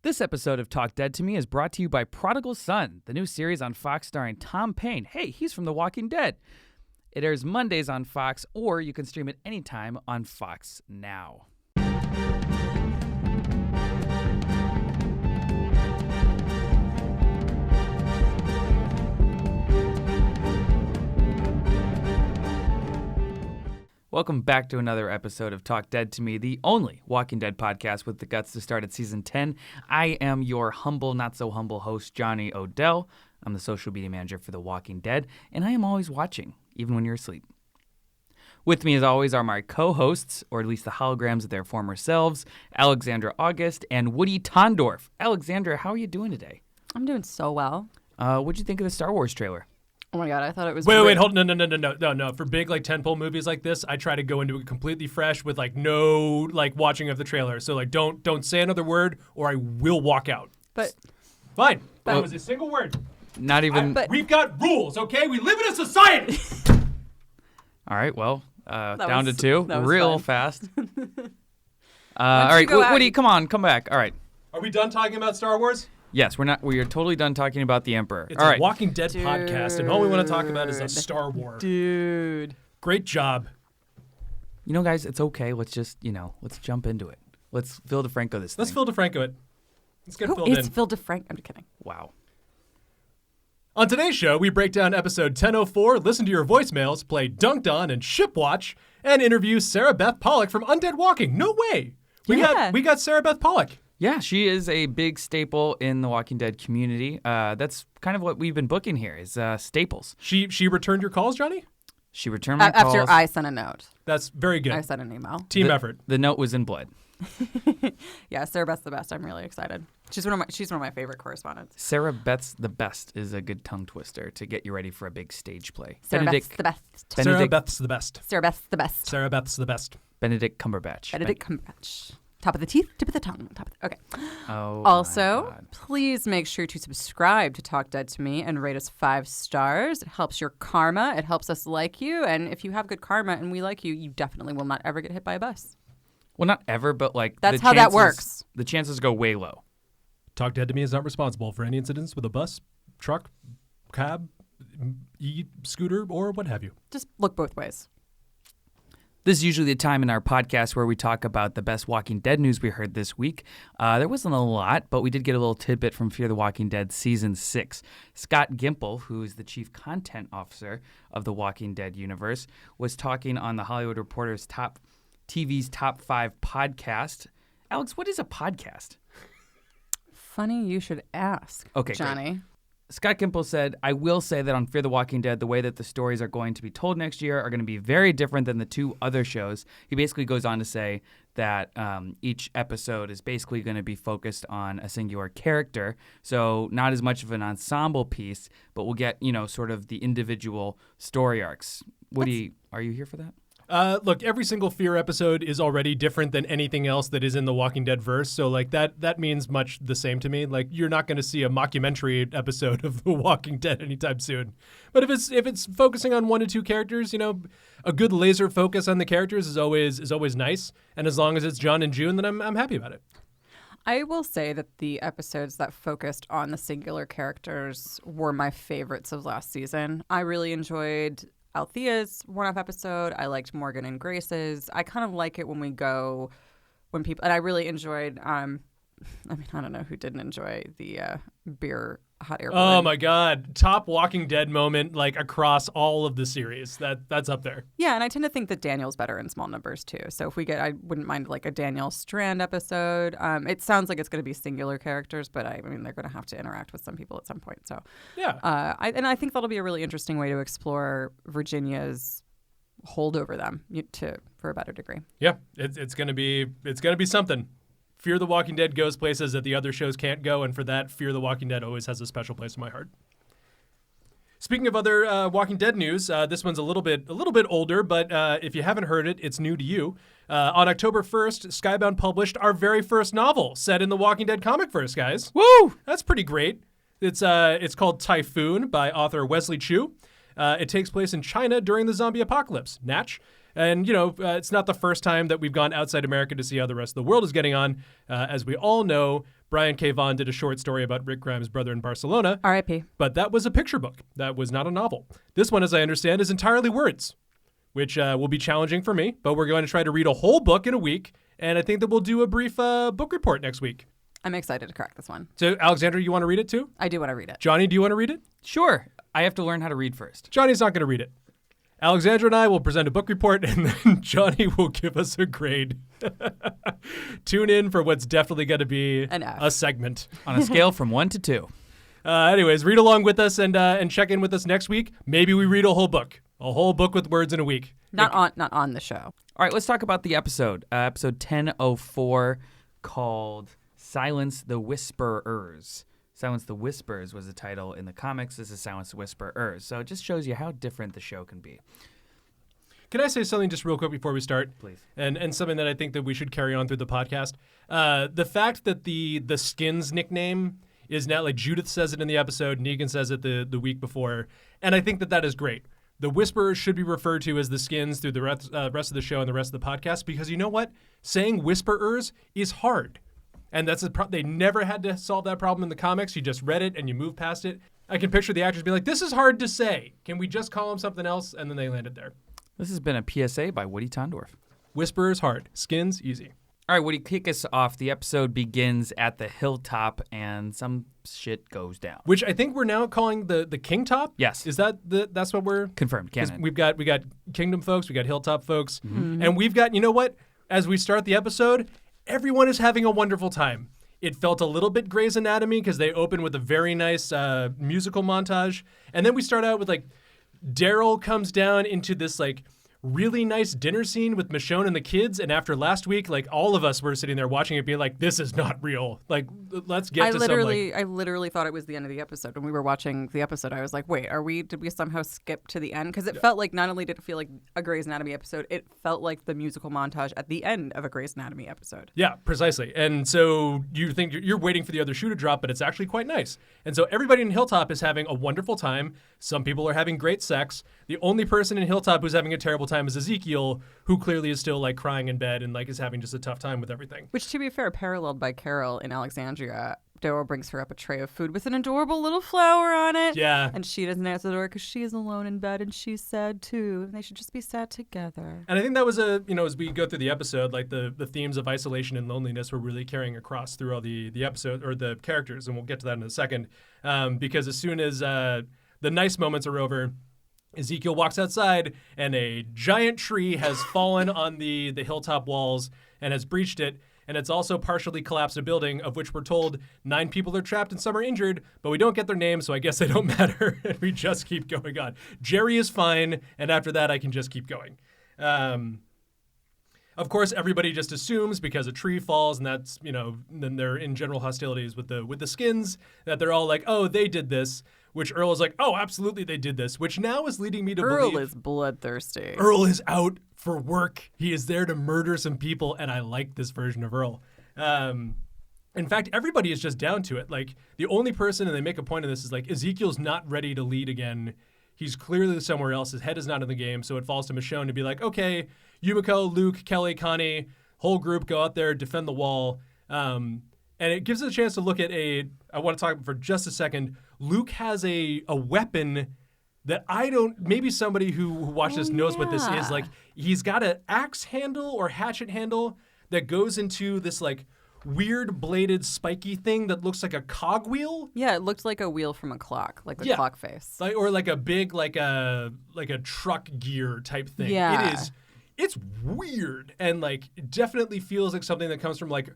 This episode of Talk Dead to Me is brought to you by Prodigal Son, the new series on Fox starring Tom Paine. Hey, he's from The Walking Dead. It airs Mondays on Fox, or you can stream it anytime on Fox Now. Welcome back to another episode of Talk Dead to Me, the only Walking Dead podcast with the guts to start at Season 10. I am your humble, not-so-humble host, Johnny Odell. I'm the social media manager for The Walking Dead, and I am always watching, even when you're asleep. With me, as always, are my co-hosts, or at least the holograms of their former selves, Alexandra August and Woody Tondorf. Alexandra, how are you doing today? I'm doing so well. What'd you think of the Star Wars trailer? Oh my god, I thought it was Wait, hold no. For big like tentpole movies like this, I try to go into it completely fresh with like no like watching of the trailer. So like don't say another word or I will walk out. But fine. That was a single word. Not even we've got rules, okay? We live in a society. All right, well, down to two real fast. All right, Woody, come back. All right. Are we done talking about Star Wars? Yes, we are totally done talking about the Emperor. It's all right. a Walking Dead podcast, and all we want to talk about is a Star Wars. Dude. Great job. You know, guys, it's okay. Let's just, let's jump into it. Let's Phil DeFranco this thing. Let's Phil DeFranco it. Let's get Who filled in. is Phil DeFranco? I'm just kidding. Wow. On today's show, we break down episode 1004, listen to your voicemails, play Dunked On and Shipwatch, and interview Sarabeth Pollock from Undead Walking. No way. We got Sarabeth Pollock. Yeah, she is a big staple in the Walking Dead community. That's kind of what we've been booking here is staples. She returned your calls, Johnny? She returned my calls. After I sent a note. That's very good. I sent an email. Team effort. The note was in blood. Yeah, Sarabeth's the best. I'm really excited. She's one of my favorite correspondents. Sarabeth's the best is a good tongue twister to get you ready for a big stage play. Sarabeth's the best. Sarabeth's the best. Sarabeth's the best. Sarabeth's the best. Benedict Cumberbatch. Top of the teeth, tip of the tongue. Okay. Oh. Also, please make sure to subscribe to Talk Dead to Me and rate us 5 stars. It helps your karma. It helps us like you. And if you have good karma and we like you, you definitely will not ever get hit by a bus. Well, not ever, but like that's how that works. The chances go way low. Talk Dead to Me is not responsible for any incidents with a bus, truck, cab, e-scooter, or what have you. Just look both ways. This is usually the time in our podcast where we talk about the best Walking Dead news we heard this week. There wasn't a lot, but we did get a little tidbit from Fear the Walking Dead Season 6. Scott Gimple, who is the chief content officer of the Walking Dead universe, was talking on the Hollywood Reporter's TV's Top 5 podcast. Alex, what is a podcast? Funny you should ask, okay, Johnny. Great. Scott Gimple said, I will say that on Fear the Walking Dead, the way that the stories are going to be told next year are going to be very different than the 2 other shows. He basically goes on to say that each episode is basically going to be focused on a singular character. So not as much of an ensemble piece, but we'll get, sort of the individual story arcs. Woody, are you here for that? Look, every single Fear episode is already different than anything else that is in the Walking Dead verse. So like that means much the same to me. Like you're not going to see a mockumentary episode of The Walking Dead anytime soon. But if it's focusing on 1 to 2 characters, a good laser focus on the characters is always nice. And as long as it's John and June, then I'm happy about it. I will say that the episodes that focused on the singular characters were my favorites of last season. I really enjoyed Althea's one-off episode. I liked Morgan and Grace's. I kind of like it when people, and I really enjoyed, I don't know who didn't enjoy the beer hot air balloon. Oh my God. Top Walking Dead moment, like across all of the series. That's up there. Yeah, and I tend to think that Daniel's better in small numbers too. So if we I wouldn't mind like a Daniel Strand episode. It sounds like it's going to be singular characters, but I mean they're going to have to interact with some people at some point. So yeah, I think that'll be a really interesting way to explore Virginia's hold over them for a better degree. Yeah, it's going to be something. Fear the Walking Dead goes places that the other shows can't go, and for that, Fear the Walking Dead always has a special place in my heart. Speaking of other Walking Dead news, this one's a little bit older, but if you haven't heard it, it's new to you. On October 1st, Skybound published our very first novel set in the Walking Dead comicverse, guys. Woo! That's pretty great. It's called Typhoon by author Wesley Chu. It takes place in China during the zombie apocalypse. Natch. And, it's not the first time that we've gone outside America to see how the rest of the world is getting on. As we all know, Brian K. Vaughan did a short story about Rick Grimes' brother in Barcelona. R.I.P. But that was a picture book. That was not a novel. This one, as I understand, is entirely words, which will be challenging for me. But we're going to try to read a whole book in a week. And I think that we'll do a brief book report next week. I'm excited to crack this one. So, Alexandra, you want to read it too? I do want to read it. Johnny, do you want to read it? Sure. I have to learn how to read first. Johnny's not going to read it. Alexandra and I will present a book report, and then Johnny will give us a grade. Tune in for what's definitely going to be An F. a segment. On a scale from 1 to 2. Anyways, read along with us and check in with us next week. Maybe we read a whole book with words in a week. Not on the show. All right, let's talk about the episode. Episode 1004 called Silence the Whisperers. Silence the Whispers was the title in the comics. This is Silence the Whisperers. So it just shows you how different the show can be. Can I say something just real quick before we start? Please. And something that I think that we should carry on through the podcast. The fact that the Skins nickname is now, like Judith says it in the episode, Negan says it the week before, and I think that is great. The Whisperers should be referred to as the Skins through the rest of the show and the rest of the podcast, because you know what? Saying Whisperers is hard. And that's they never had to solve that problem in the comics. You just read it and you move past it. I can picture the actors being like, this is hard to say. Can we just call him something else? And then they landed there. This has been a PSA by Woody Tondorf. Whisperers hard. Skins easy. All right, Woody, kick us off. The episode begins at the hilltop and some shit goes down. Which I think we're now calling the King Top? Yes. Is that's what we're... Confirmed, canon. We got Kingdom folks, we got Hilltop folks, and we've got, you know what? As we start the episode, everyone is having a wonderful time. It felt a little bit Grey's Anatomy because they open with a very nice musical montage. And then we start out with, like, Daryl comes down into this, like, really nice dinner scene with Michonne and the kids. And after last week, like, all of us were sitting there watching it being like, this is not real. Like, let's get to some, like... I literally thought it was the end of the episode. When we were watching the episode, I was like, wait, did we somehow skip to the end? Because it felt like, not only did it feel like a Grey's Anatomy episode, it felt like the musical montage at the end of a Grey's Anatomy episode. Yeah, precisely. And so you think you're waiting for the other shoe to drop, but it's actually quite nice. And so everybody in Hilltop is having a wonderful time. Some people are having great sex. The only person in Hilltop who's having a terrible time is Ezekiel, who clearly is still, like, crying in bed and, like, is having just a tough time with everything. Which, to be fair, paralleled by Carol in Alexandria. Daryl brings her up a tray of food with an adorable little flower on it. Yeah. And she doesn't answer the door because she's alone in bed and she's sad too. And they should just be sad together. And I think that was as we go through the episode, like the themes of isolation and loneliness were really carrying across through all the episode or the characters. And we'll get to that in a second. Because as soon as the nice moments are over, Ezekiel walks outside and a giant tree has fallen on the hilltop walls and has breached it. And it's also partially collapsed a building, of which we're told 9 people are trapped and some are injured, but we don't get their names, so I guess they don't matter, and we just keep going on. Jerry is fine, and after that, I can just keep going. Of course, everybody just assumes because a tree falls, and that's, then they're in general hostilities with the Skins, that they're all like, oh, they did this, which Earl is like, oh, absolutely they did this, which now is leading me to believe... Earl is bloodthirsty. Earl is out for work. He is there to murder some people, and I like this version of Earl. In fact, everybody is just down to it. Like, the only person, and they make a point of this, is like, Ezekiel's not ready to lead again. He's clearly somewhere else. His head is not in the game, so it falls to Michonne to be like, okay, Yumiko, Luke, Kelly, Connie, whole group, go out there, defend the wall. And it gives us a chance to look at I want to talk for just a second. Luke has a weapon that maybe somebody who watched this knows what this is. Like, he's got an axe handle or hatchet handle that goes into this, like, weird bladed spiky thing that looks like a cogwheel. Yeah, it looked like a wheel from a clock, like the clock face. Or like a big, like a truck gear type thing. Yeah. It's weird and, like, it definitely feels like something that comes from, like,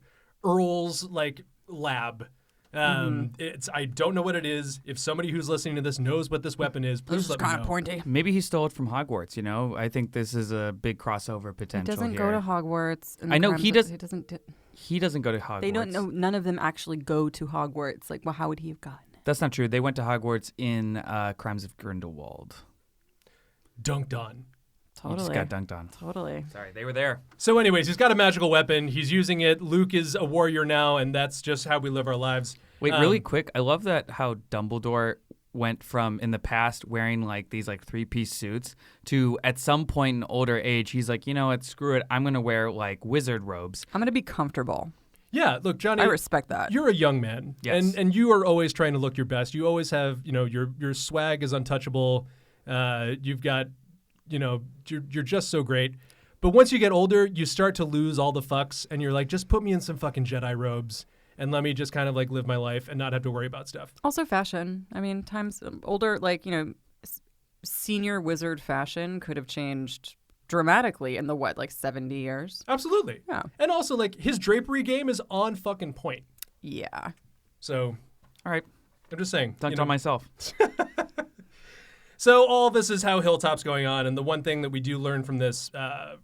Earl's, like, lab. I don't know what it is. If somebody who's listening to this knows what this weapon is, please let me know. Kind of pointy. Maybe he stole it from Hogwarts, I think this is a big crossover potential He doesn't here. go to Hogwarts. I know he does. He doesn't. He doesn't go to Hogwarts. They don't know. None of them actually go to Hogwarts. Like, well, how would he have gotten it? That's not true. They went to Hogwarts in Crimes of Grindelwald. Dunked on. Totally. He just got dunked on. Totally. Sorry, they were there. So anyways, he's got a magical weapon. He's using it. Luke is a warrior now, and that's just how we live our lives. Wait, really quick. I love that how Dumbledore went from in the past wearing like these like 3-piece suits to at some point in older age, he's like, you know what, screw it. I'm going to wear like wizard robes. I'm going to be comfortable. Yeah, look, Johnny, I respect that. You're a young man, Yes. and you are always trying to look your best. You always have, your swag is untouchable. You've got, you're just so great. But once you get older, you start to lose all the fucks, and you're like, just put me in some fucking Jedi robes and let me just kind of like live my life and not have to worry about stuff. Also fashion. I mean, times older, like, senior wizard fashion could have changed dramatically in the 70 years. Absolutely. Yeah. And also, like, his drapery game is on fucking point. Yeah. So, All right. I'm just saying. Dunked on myself. So all this is how Hilltop's going on, and the one thing that we do learn from this,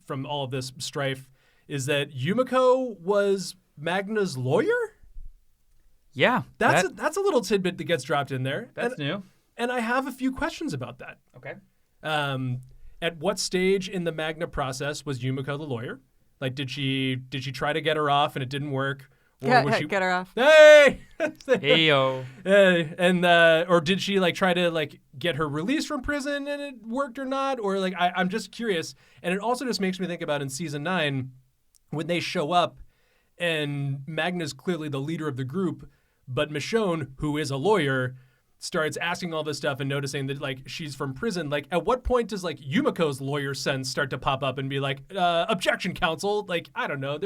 from all of this strife, is that Yumiko was Magna's lawyer. Yeah. That's a little tidbit that gets dropped in there. That's new. And I have a few questions about that. Okay. At what stage in the Magna process was Yumiko the lawyer? Like, did she try to get her off and it didn't work? Or was she... Get her off. Hey! Heyo. Or did she like try to like get her released from prison and it worked or not? Or like I'm just curious. And it also just makes me think about in season 9 when they show up and Magna's clearly the leader of the group, but Michonne, who is a lawyer, starts asking all this stuff and noticing that like she's from prison. Like, at what point does like Yumiko's lawyer sense start to pop up and be like, objection, counsel? Like, I don't know.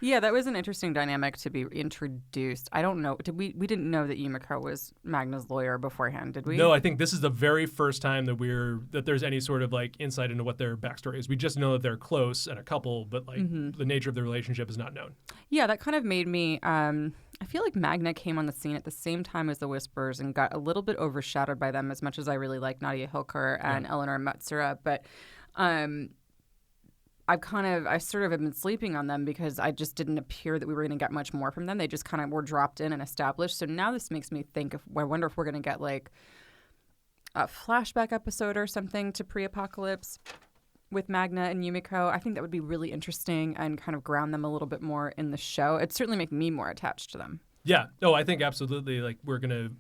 Yeah, that was an interesting dynamic to be introduced. I don't know. We didn't know that Yumiko was Magna's lawyer beforehand, did we? No, I think this is the very first time that there's any sort of like insight into what their backstory is. We just know that they're close and a couple, but like the nature of the relationship is not known. Yeah, that kind of made me. I feel like Magna came on the scene at the same time as the Whispers and got a little bit overshadowed by them. As much as I really like Nadia Hilker and Eleanor Matsura, but I sort of have been sleeping on them because I just didn't appear that we were going to get much more from them. They just kind of were dropped in and established. So now this makes me think I wonder if we're going to get like a flashback episode or something to pre-apocalypse with Magna and Yumiko. I think that would be really interesting and kind of ground them a little bit more in the show. It'd certainly make me more attached to them. Yeah. No, I think absolutely. Like, we're going to...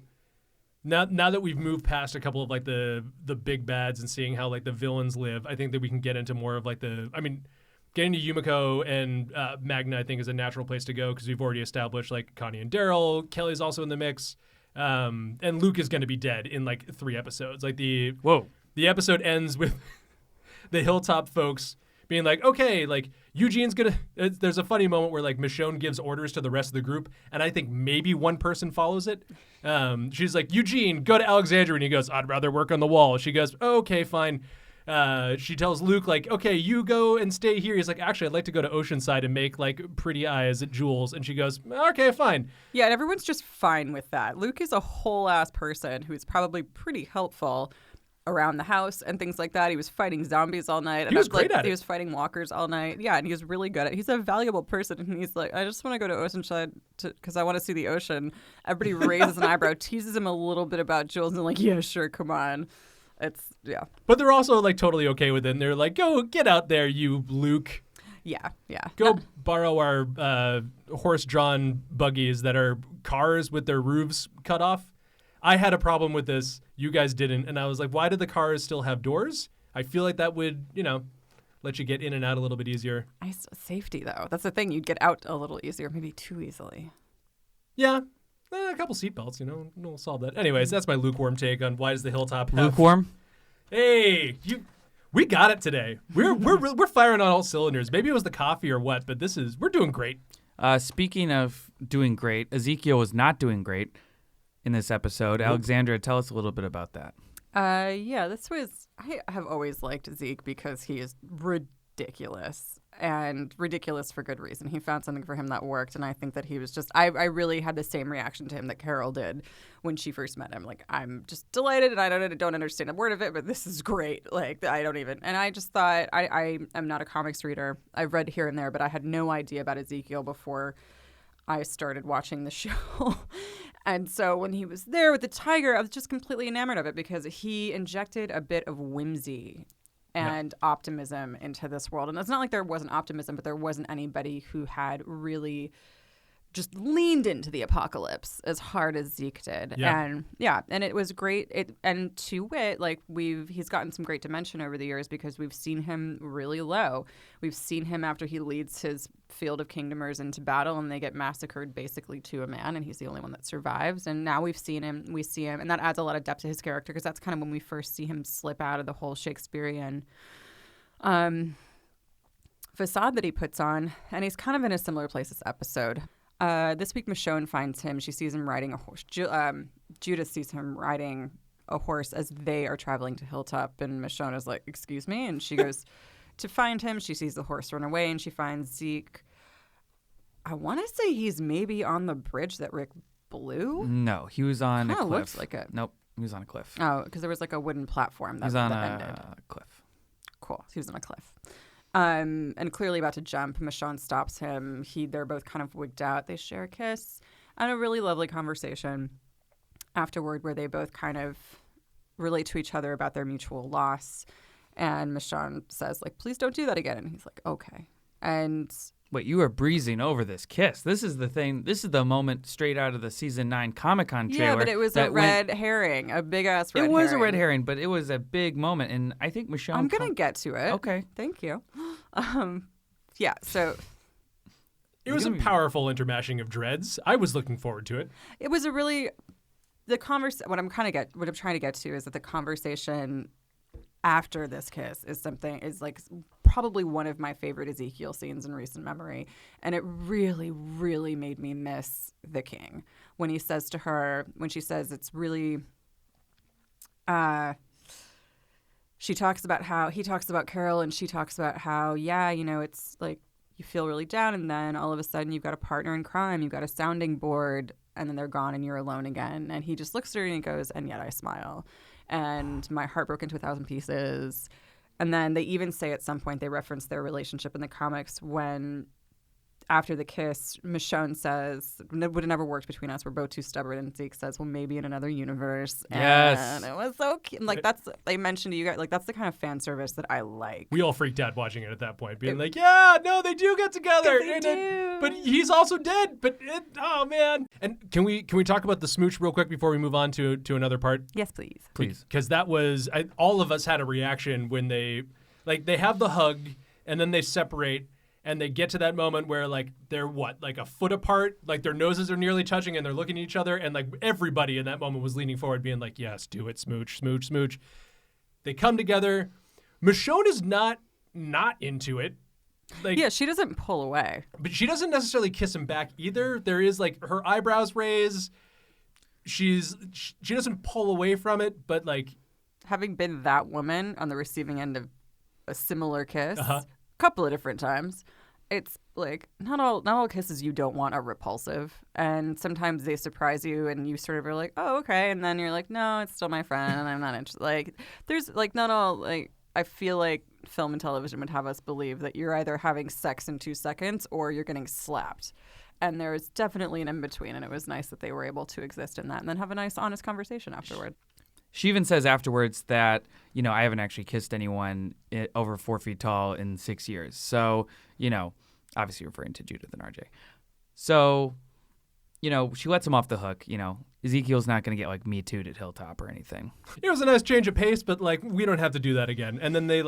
Now that we've moved past a couple of like the big bads and seeing how like the villains live, I think that we can get into more of like getting to Yumiko and Magna, I think, is a natural place to go because we've already established like Connie and Daryl. Kelly's also in the mix, and Luke is going to be dead in like 3 episodes. Like the episode ends with the Hilltop folks being like, okay, like Eugene's gonna. There's a funny moment where like Michonne gives orders to the rest of the group, and I think maybe one person follows it. She's like, Eugene, go to Alexandria, and he goes, I'd rather work on the wall. She goes, oh, okay, fine. She tells Luke like, okay, you go and stay here. He's like, actually, I'd like to go to Oceanside and make like pretty eyes at Jules, and she goes, okay, fine. Yeah, and everyone's just fine with that. Luke is a whole ass person who's probably pretty helpful around the house and things like that. He was fighting zombies all night. He was great at it. He was fighting walkers all night. Yeah, and he was really good at it. He's a valuable person, and he's like, I just want to go to Oceanside because I want to see the ocean. Everybody raises an eyebrow, teases him a little bit about Jules, and like, yeah, sure, come on. Yeah. But they're also like totally okay with it. And they're like, go get out there, you Luke. Yeah. Go borrow our horse-drawn buggies that are cars with their roofs cut off. I had a problem with this. You guys didn't. And I was like, why do the cars still have doors? I feel like that would, let you get in and out a little bit easier. Safety, though. That's the thing. You'd get out a little easier, maybe too easily. Yeah. A couple seatbelts, we'll solve that. Anyways, that's my lukewarm take on why does the Hilltop have... Lukewarm? Hey, we got it today. We're firing on all cylinders. Maybe it was the coffee or what, but we're doing great. Speaking of doing great, Ezekiel was not doing great in this episode. Nope. Alexandra, tell us a little bit about that. I have always liked Zeke because he is ridiculous and ridiculous for good reason. He found something for him that worked, and I think that he was just, I really had the same reaction to him that Carol did when she first met him. Like, I'm just delighted, and I don't understand a word of it, but this is great. Like, and I just thought, I am not a comics reader. I've read here and there, but I had no idea about Ezekiel before I started watching the show. And so when he was there with the tiger, I was just completely enamored of it because he injected a bit of whimsy and optimism into this world. And it's not like there wasn't optimism, but there wasn't anybody who had really just leaned into the apocalypse as hard as Zeke did. Yeah. And it was great. And to wit, like he's gotten some great dimension over the years because we've seen him really low. We've seen him after he leads his field of kingdomers into battle and they get massacred basically to a man, and he's the only one that survives. And now we see him, and that adds a lot of depth to his character because that's kind of when we first see him slip out of the whole Shakespearean facade that he puts on. And he's kind of in a similar place this episode. This week, Michonne finds him. She sees him riding a horse. Judith sees him riding a horse as they are traveling to Hilltop. And Michonne is like, excuse me? And she goes to find him. She sees the horse run away, and she finds Zeke. I want to say he's maybe on the bridge that Rick blew. No, he was on a cliff. Looks like it. Nope, he was on a cliff. Oh, because there was like a wooden platform that, he was on that a ended. cliff. Cool. He was on a cliff. And clearly about to jump. Michonne stops him. They're both kind of wigged out. They share a kiss and a really lovely conversation afterward where they both kind of relate to each other about their mutual loss. And Michonne says, like, please don't do that again. And he's like, okay. And wait, you are breezing over this kiss. This is the thing. This is the moment straight out of the season 9 Comic-Con trailer. Yeah, but it was a red herring, a big ass red herring. It was a red herring, but it was a big moment, and I think Michonne. I'm gonna get to it. Okay, thank you. Yeah, so it was a powerful intermashing of dreads. I was looking forward to it. It was a really what I'm trying to get to is that the conversation after this kiss is like probably one of my favorite Ezekiel scenes in recent memory. And it really, really made me miss the king when he says to her, when she says it's really, he talks about Carol, and she talks about how, yeah, you know, it's like you feel really down, and then all of a sudden you've got a partner in crime, you've got a sounding board, and then they're gone and you're alone again. And he just looks at her and he goes, and yet I smile. And my heart broke into 1,000 pieces. And then they even say at some point, they reference their relationship in the comics when, after the kiss, Michonne says, it would have never worked between us. We're both too stubborn. And Zeke says, well, maybe in another universe. Yes. And it was so cute. Like, they mentioned to you guys, like, that's the kind of fan service that I like. We all freaked out watching it at that point, being like, yeah, no, they do get together. They do. But he's also dead. Oh, man. And can we talk about the smooch real quick before we move on to another part? Yes, please. Please. Because that was, all of us had a reaction when they have the hug and then they separate. And they get to that moment where, like, they're like a foot apart, like their noses are nearly touching and they're looking at each other. And, like, everybody in that moment was leaning forward being like, yes, do it, smooch, smooch, smooch. They come together. Michonne is not into it. Like, yeah, she doesn't pull away. But she doesn't necessarily kiss him back either. There is, like, her eyebrows raise. She doesn't pull away from it, but, like. Having been that woman on the receiving end of a similar kiss, couple of different times, it's like not all kisses you don't want are repulsive, and sometimes they surprise you and you sort of are like, oh, okay, and then you're like, no, it's still my friend and I'm not interested. Like, there's like not all, like, I feel like film and television would have us believe that you're either having sex in 2 seconds or you're getting slapped, and there's definitely an in-between, and it was nice that they were able to exist in that and then have a nice honest conversation afterward. She even says afterwards that, you know, I haven't actually kissed anyone over 4 feet tall in 6 years. So, you know, obviously referring to Judith and RJ. So, you know, she lets him off the hook. You know, Ezekiel's not going to get, like, Me Too'd at Hilltop or anything. It was a nice change of pace, but, like, we don't have to do that again. And then they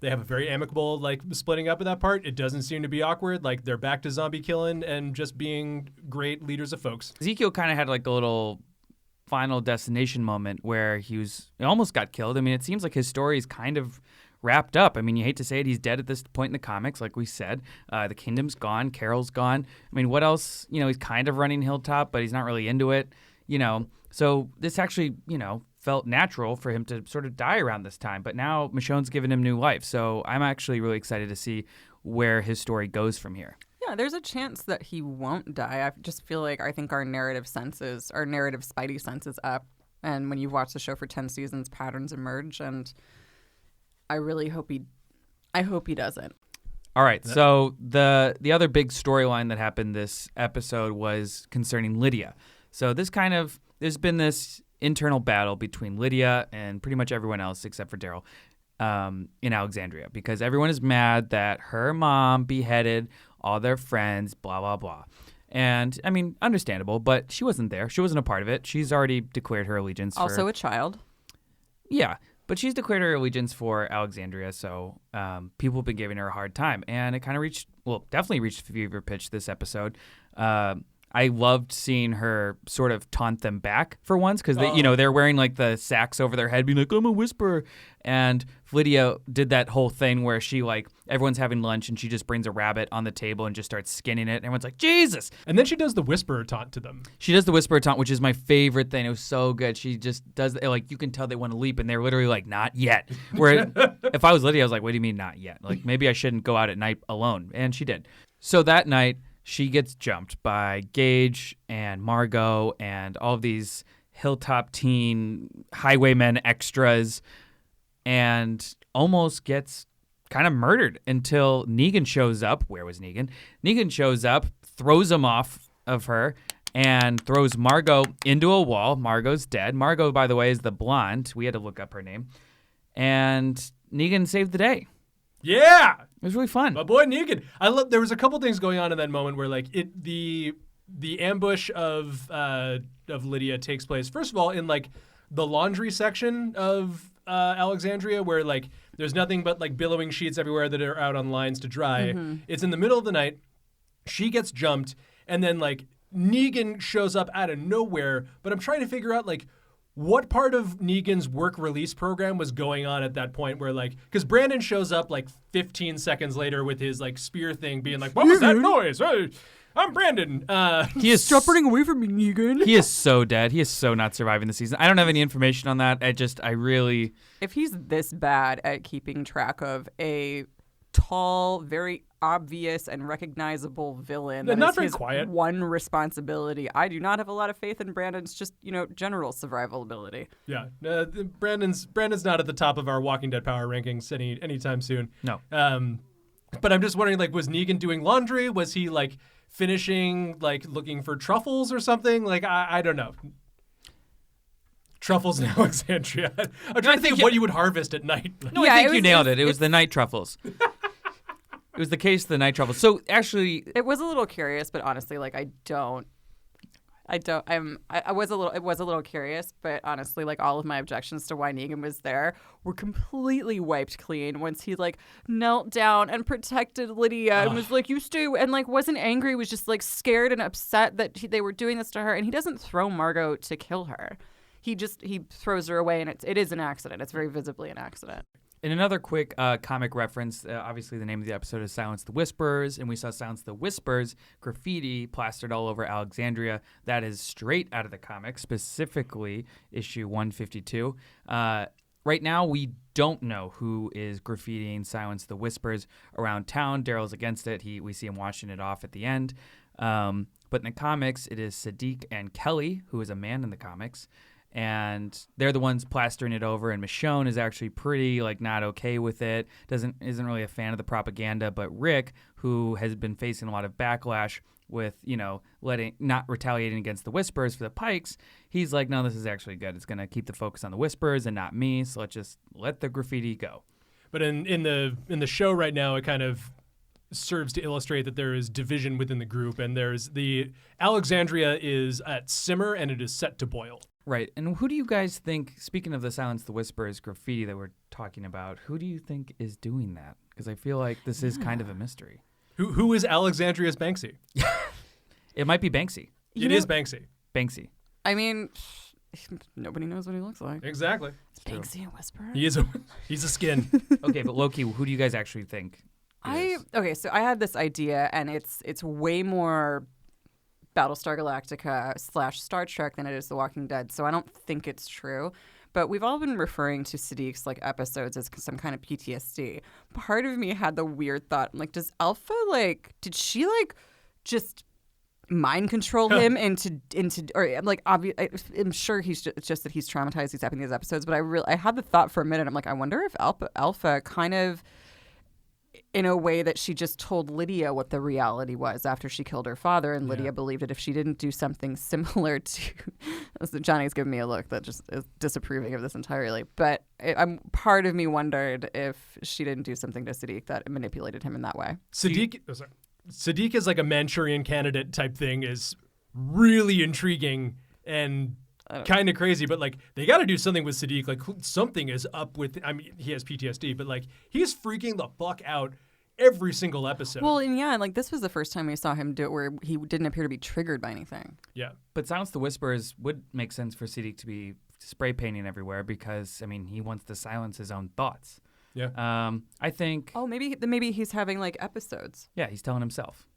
have a very amicable, like, splitting up of that part. It doesn't seem to be awkward. Like, they're back to zombie killing and just being great leaders of folks. Ezekiel kind of had, like, a little Final Destination moment where he almost got killed. I mean, it seems like his story is kind of wrapped up. I mean, you hate to say it, he's dead at this point in the comics, like we said. The kingdom's gone, Carol's gone. I mean, what else? You know, he's kind of running Hilltop, but he's not really into it, you know. So this actually, you know, felt natural for him to sort of die around this time. But now Michonne's given him new life. So I'm actually really excited to see where his story goes from here. Yeah, there's a chance that he won't die. I just feel like I think our narrative spidey sense is up. And when you've watched the show for 10 seasons, patterns emerge. And I really hope he doesn't. All right. So the other big storyline that happened this episode was concerning Lydia. So there's been this internal battle between Lydia and pretty much everyone else except for Daryl in Alexandria, because everyone is mad that her mom beheaded all their friends, blah, blah, blah. And, I mean, understandable, but she wasn't there. She wasn't a part of it. She's already declared her allegiance Also a child. Yeah, but she's declared her allegiance for Alexandria, so people have been giving her a hard time. And it kind of definitely reached fever pitch this episode. I loved seeing her sort of taunt them back for once because they're wearing like the sacks over their head, being like, "I'm a whisperer." And Lydia did that whole thing where she everyone's having lunch and she just brings a rabbit on the table and just starts skinning it. And everyone's like, "Jesus!" And then she does the whisperer taunt to them. She does the whisperer taunt, which is my favorite thing. It was so good. She just does you can tell they want to leap, and they're literally like, "Not yet." Where if I was Lydia, I was like, "What do you mean not yet? Like maybe I shouldn't go out at night alone." And she did. So that night, she gets jumped by Gage and Margot and all of these Hilltop Teen highwaymen extras and almost gets kind of murdered until Negan shows up. Where was Negan? Negan shows up, throws him off of her, and throws Margot into a wall. Margot's dead. Margot, by the way, is the blonde. We had to look up her name. And Negan saved the day. Yeah! It was really fun. My boy Negan. There was a couple things going on in that moment where the ambush of Lydia takes place. First of all, in the laundry section of Alexandria, where there's nothing but billowing sheets everywhere that are out on lines to dry. Mm-hmm. It's in the middle of the night. She gets jumped, and then Negan shows up out of nowhere. But I'm trying to figure out what part of Negan's work release program was going on at that point where because Brandon shows up 15 seconds later with his spear thing being like, "What was that noise? Hey, I'm Brandon." He is stop running away from me, Negan. He is so dead. He is so not surviving the season. I don't have any information on that. I really. If he's this bad at keeping track of a tall, very obvious and recognizable villain, that not is very his quiet. one responsibility, I do not have a lot of faith in Brandon's just general survival ability. Yeah, Brandon's not at the top of our Walking Dead power rankings anytime soon. No. But I'm just wondering, was Negan doing laundry? Was he finishing looking for truffles or something? I don't know. Truffles in Alexandria. I'm trying to think of what you would harvest at night. No, yeah, I think you nailed it. It was the night truffles. It was the case of the night truffles. So actually, it was a little curious, but honestly, it was a little curious, but honestly, all of my objections to why Negan was there were completely wiped clean once he knelt down and protected Lydia and was like, "You stay," and wasn't angry, was just scared and upset that they were doing this to her. And he doesn't throw Margot to kill her. He throws her away, and it is an accident. It's very visibly an accident. In another quick comic reference, obviously the name of the episode is Silence the Whisperers, and we saw Silence the Whispers graffiti plastered all over Alexandria. That is straight out of the comic, specifically issue 152. Right now, we don't know who is graffitiing Silence the Whispers around town. Daryl's against it. We see him washing it off at the end. But in the comics, it is Sadiq and Kelly, who is a man in the comics. And they're the ones plastering it over, and Michonne is actually pretty not okay with it. Isn't really a fan of the propaganda. But Rick, who has been facing a lot of backlash with not retaliating against the Whispers for the Pikes, he's like, no, this is actually good. It's gonna keep the focus on the Whispers and not me. So let's just let the graffiti go. But in the show right now, it kind of serves to illustrate that there is division within the group, and there's the Alexandria is at simmer and it is set to boil. Right. And who do you guys think, speaking of the Silence the Whispers graffiti that we're talking about, who do you think is doing that? Because I feel like this is kind of a mystery. Who is Alexandria's Banksy? It might be Banksy. It is Banksy. Banksy. I mean, nobody knows what he looks like. Exactly. Is Banksy a whisperer? He's a skin. Okay, but Loki, who do you guys actually think So I had this idea, and it's way more Battlestar Galactica / Star Trek than it is The Walking Dead, so I don't think it's true. But we've all been referring to Sadiq's episodes as some kind of PTSD. Part of me had the weird thought, does Alpha did she just mind control him into or I'm sure it's just that he's traumatized, he's having these episodes, but I had the thought for a minute, I'm I wonder if Alpha kind of, in a way that she just told Lydia what the reality was after she killed her father, and Lydia believed that if she didn't do something similar to Johnny's giving me a look that just is disapproving of this entirely, but part of me wondered if she didn't do something to Sadiq that manipulated him in that way. Sadiq Siddiq is like a Manchurian Candidate type thing is really intriguing and kind of crazy, but like they got to do something with Siddiq. Like something is up with. I mean, he has PTSD, but like he's freaking the fuck out every single episode. Well, and yeah, like this was the first time we saw him do it where he didn't appear to be triggered by anything. Yeah, but Silence the Whispers would make sense for Siddiq to be spray painting everywhere because I mean he wants to silence his own thoughts. Yeah. I think. Oh, maybe he's having like episodes. Yeah, he's telling himself.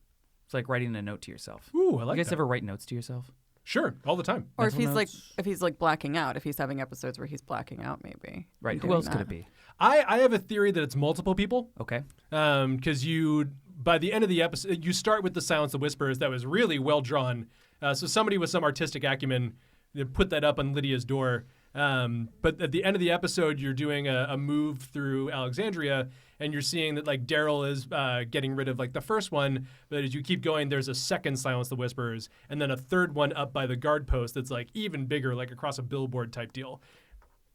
It's like writing a note to yourself. Ooh, I like You guys that. ever write notes to yourself? Sure, all the time. Or Mental if he's like blacking out, if he's having episodes where he's blacking out, maybe. Right. and Who doing else could that. it be? I have a theory that it's multiple people. Okay. Because by the end of the episode, you start with the Silence of Whispers that was really well drawn. So somebody with some artistic acumen put that up on Lydia's door. But at the end of the episode, you're doing a move through Alexandria, and you're seeing that like Daryl is getting rid of like the first one, but as you keep going, there's a second Silence the Whispers, and then a third one up by the guard post that's like even bigger, like across a billboard type deal.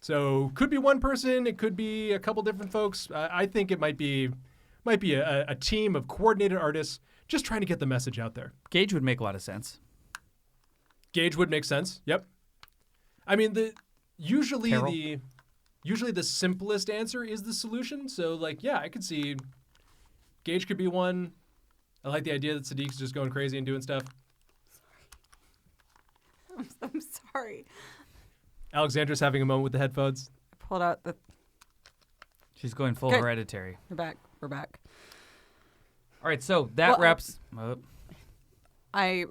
So could be one person, it could be a couple different folks. I think it might be a team of coordinated artists just trying to get the message out there. Gage would make a lot of sense. Gage would make sense. Yep. I mean usually Carol? the simplest answer is the solution. So like, yeah, I could see Gage could be one. I like the idea that Siddiq's just going crazy and doing stuff. I'm sorry. Alexandra's having a moment with the headphones. I pulled out the. She's going full Good. hereditary. We're back. All right, so that wraps. I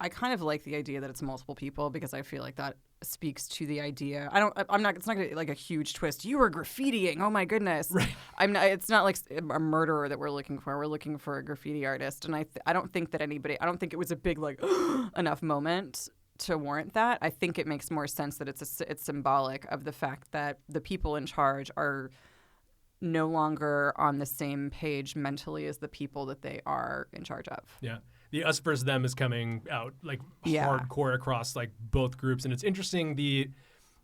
kind of like the idea that it's multiple people because I feel like that speaks to the idea. It's not gonna be like a huge twist. You were graffitiing. Oh my goodness. Right. It's not like a murderer that we're looking for. We're looking for a graffiti artist. And I don't think it was a big like enough moment to warrant that. I think it makes more sense that it's symbolic of the fact that the people in charge are no longer on the same page mentally as the people that they are in charge of. Yeah. The us versus them is coming out like hardcore across like both groups. And it's interesting.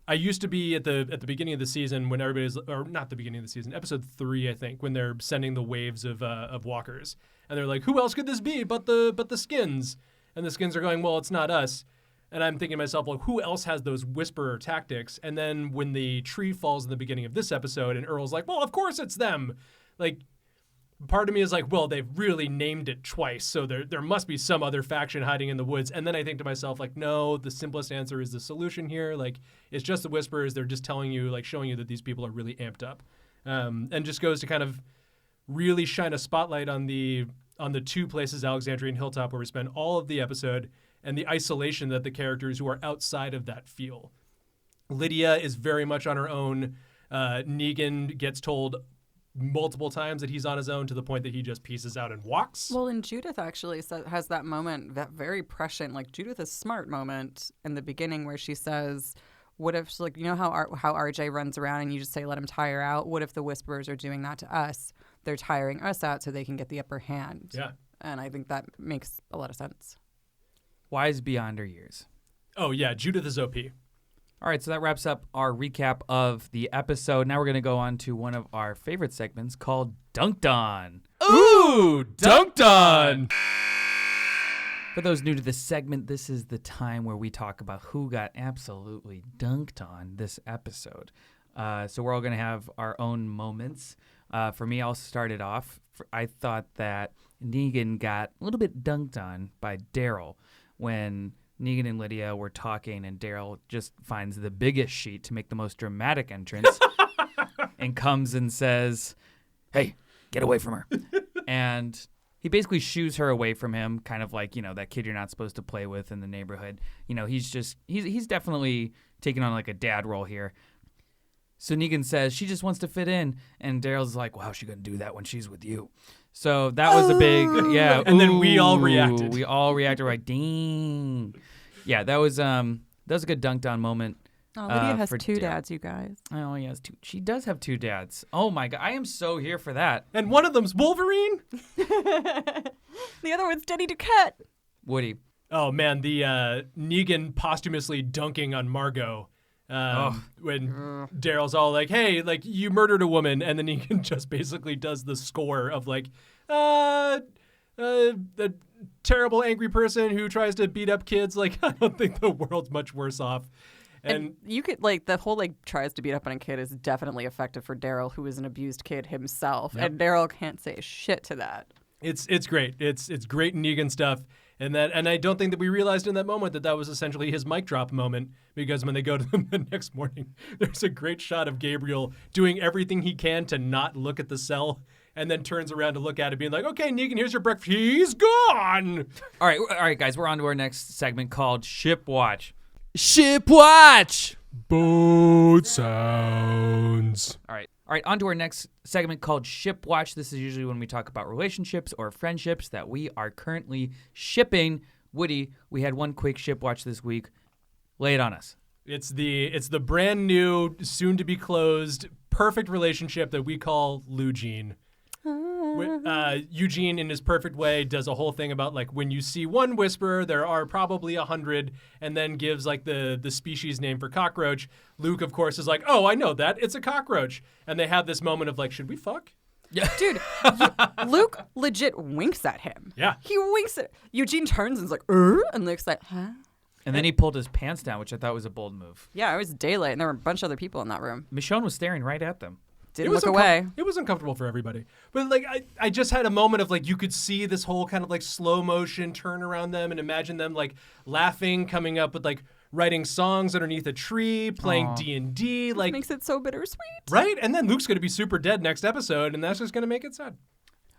I used to be at the beginning of the season when everybody's, or not the beginning of the season, episode 3, I think, when they're sending the waves of walkers. And they're like, who else could this be but the skins? And the skins are going, well, it's not us. And I'm thinking to myself, well, who else has those whisperer tactics? And then when the tree falls in the beginning of this episode and Earl's like, well, of course it's them. Like, part of me is like, well, they've really named it twice, so there must be some other faction hiding in the woods. And then I think to myself, like, no, the simplest answer is the solution here. Like, it's just the Whisperers. They're just telling you, like, showing you that these people are really amped up. And just goes to kind of really shine a spotlight on the two places, Alexandria and Hilltop, where we spend all of the episode, and the isolation that the characters who are outside of that feel. Lydia is very much on her own. Negan gets told multiple times that he's on his own to the point that he just pieces out and walks. Well, and Judith actually has that moment, that very prescient, like Judith is smart moment in the beginning where she says, what if, like, you know how RJ runs around and you just say, let him tire out? What if the Whisperers are doing that to us? They're tiring us out so they can get the upper hand. Yeah. And I think that makes a lot of sense. Wise beyond her years. Oh, yeah. Judith is OP. All right, so that wraps up our recap of the episode. Now we're going to go on to one of our favorite segments called Dunked On. Ooh, Dunked On! For those new to this segment, this is the time where we talk about who got absolutely dunked on this episode. So we're all going to have our own moments. For me, I'll start it off. I thought that Negan got a little bit dunked on by Daryl when Negan and Lydia were talking, and Daryl just finds the biggest sheet to make the most dramatic entrance and comes and says, hey, get away from her. And he basically shoos her away from him, kind of like, that kid you're not supposed to play with in the neighborhood. He's definitely taking on like a dad role here. So Negan says, she just wants to fit in. And Daryl's like, well, how's she going to do that when she's with you? So that was a big, yeah. And then we all reacted. We all reacted like, ding. Yeah, that was a good dunked on moment. Oh, Lydia has for two Daryl. dads, you guys. Oh, yes, two. She does have two dads. Oh, my God. I am so here for that. And one of them's Wolverine? The other one's Denny Duquette. Woody. Oh, man, the Negan posthumously dunking on Margot. When Daryl's all like, hey, like, you murdered a woman, and then Negan just basically does the score of like, a terrible angry person who tries to beat up kids. Like, I don't think the world's much worse off. And you could, like, the whole, like, tries to beat up on a kid is definitely effective for Daryl, who is an abused kid himself. Yep. And Daryl can't say shit to that. It's great. It's great Negan stuff. And I don't think that we realized in that moment that was essentially his mic drop moment, because when they go to them the next morning, there's a great shot of Gabriel doing everything he can to not look at the cell, and then turns around to look at it being like, okay, Negan, here's your breakfast. He's gone. All right, guys, we're on to our next segment called Ship Watch. Ship Watch! Boat sounds. All right, on to our next segment called Ship Watch. This is usually when we talk about relationships or friendships that we are currently shipping. Woody, we had one quick Ship Watch this week. Lay it on us. It's the brand new, soon to be closed, perfect relationship that we call Eugene. Eugene, in his perfect way, does a whole thing about, like, when you see one whisperer, there are probably 100, and then gives, like, the species name for cockroach. Luke, of course, is like, oh, I know that. It's a cockroach. And they have this moment of, like, should we fuck? Yeah. Dude, Luke legit winks at him. Yeah. He winks at Eugene turns and is like, and Luke's like, huh? And then he pulled his pants down, which I thought was a bold move. Yeah, it was daylight, and there were a bunch of other people in that room. Michonne was staring right at them. Didn't look away. It was uncomfortable for everybody. But, like, I just had a moment of, like, you could see this whole kind of, like, slow motion turn around them and imagine them, like, laughing, coming up with, like, writing songs underneath a tree, playing D&D. Like, makes it so bittersweet. Right? And then Luke's going to be super dead next episode, and that's just going to make it sad.